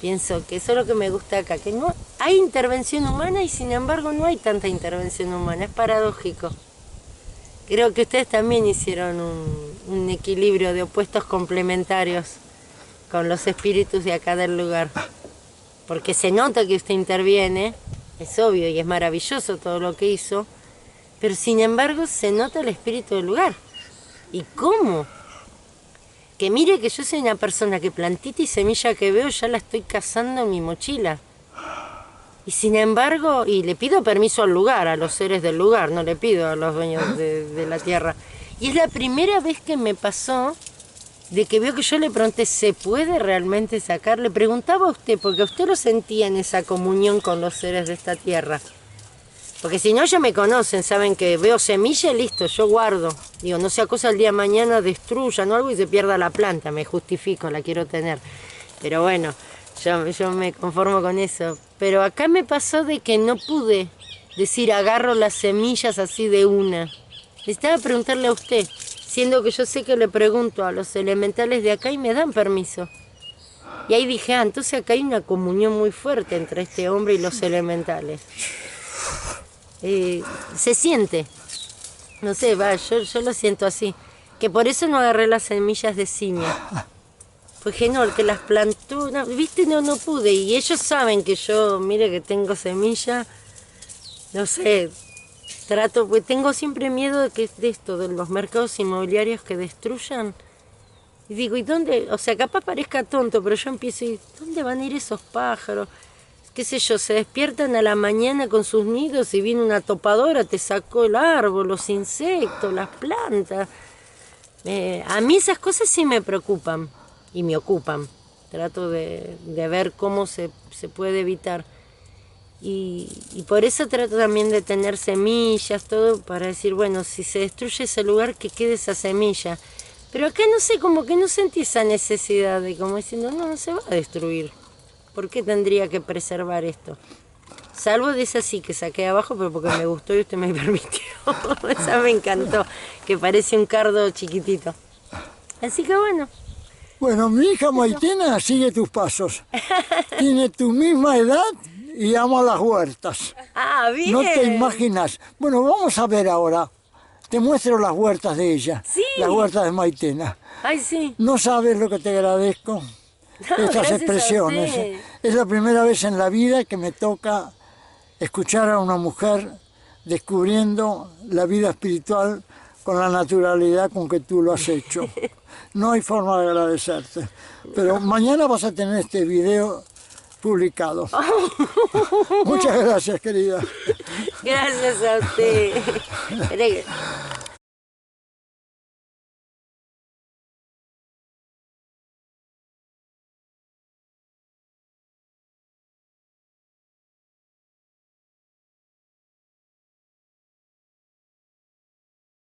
Pienso que eso es lo que me gusta acá, que no hay intervención humana y sin embargo no hay tanta intervención humana, es paradójico. Creo que ustedes también hicieron un equilibrio de opuestos complementarios con los espíritus de acá del lugar, porque se nota que usted interviene, es obvio y es maravilloso todo lo que hizo, pero sin embargo se nota el espíritu del lugar. ¿Y cómo? Que mire que yo soy una persona que plantita y semilla que veo ya la estoy cazando en mi mochila. Y sin embargo, y le pido permiso al lugar, a los seres del lugar, no le pido a los dueños de la tierra. Y es la primera vez que me pasó de que veo que yo le pregunté, ¿se puede realmente sacar? Le preguntaba a usted, porque usted lo sentía en esa comunión con los seres de esta tierra. Porque si no, ya me conocen, saben que veo semilla y listo, yo guardo. Digo, no sea cosa el día de mañana destruyan o algo y se pierda la planta, me justifico, la quiero tener. Pero bueno, yo me conformo con eso. Pero acá me pasó de que no pude decir, agarro las semillas así de una. Necesitaba preguntarle a usted, siendo que yo sé que le pregunto a los elementales de acá y me dan permiso. Y ahí dije, entonces acá hay una comunión muy fuerte entre este hombre y los elementales. Se siente, no sé, yo lo siento así, que por eso no agarré las semillas de ciña, porque no, el que las plantó, no, viste, no pude, y ellos saben que yo, mire que tengo semilla, no sé, trato, pues tengo siempre miedo de esto, de los mercados inmobiliarios que destruyan, y digo, ¿y dónde? O sea, capaz parezca tonto, pero yo empiezo y ¿dónde van a ir esos pájaros? Qué sé yo, se despiertan a la mañana con sus nidos y viene una topadora, te sacó el árbol, los insectos, las plantas. A mí esas cosas sí me preocupan y me ocupan. Trato de ver cómo se puede evitar. Y por eso trato también de tener semillas, todo, para decir, bueno, si se destruye ese lugar, que quede esa semilla. Pero acá no sé, como que no sentí esa necesidad de como diciendo, no se va a destruir. ¿Por qué tendría que preservar esto? Salvo de esa sí que saqué abajo, pero porque me gustó y usted me permitió. Esa me encantó, que parece un cardo chiquitito. Así que bueno. Bueno, mi hija Maitena sigue tus pasos. Tiene tu misma edad y ama las huertas. Ah, bien. No te imaginas. Bueno, vamos a ver ahora. Te muestro las huertas de ella. Sí. Las huertas de Maitena. Ay, sí. No sabes lo que te agradezco. No, estas expresiones. Es la primera vez en la vida que me toca escuchar a una mujer descubriendo la vida espiritual con la naturalidad con que tú lo has hecho. No hay forma de agradecerte. Pero mañana vas a tener este video publicado. Muchas gracias, querida. Gracias a usted.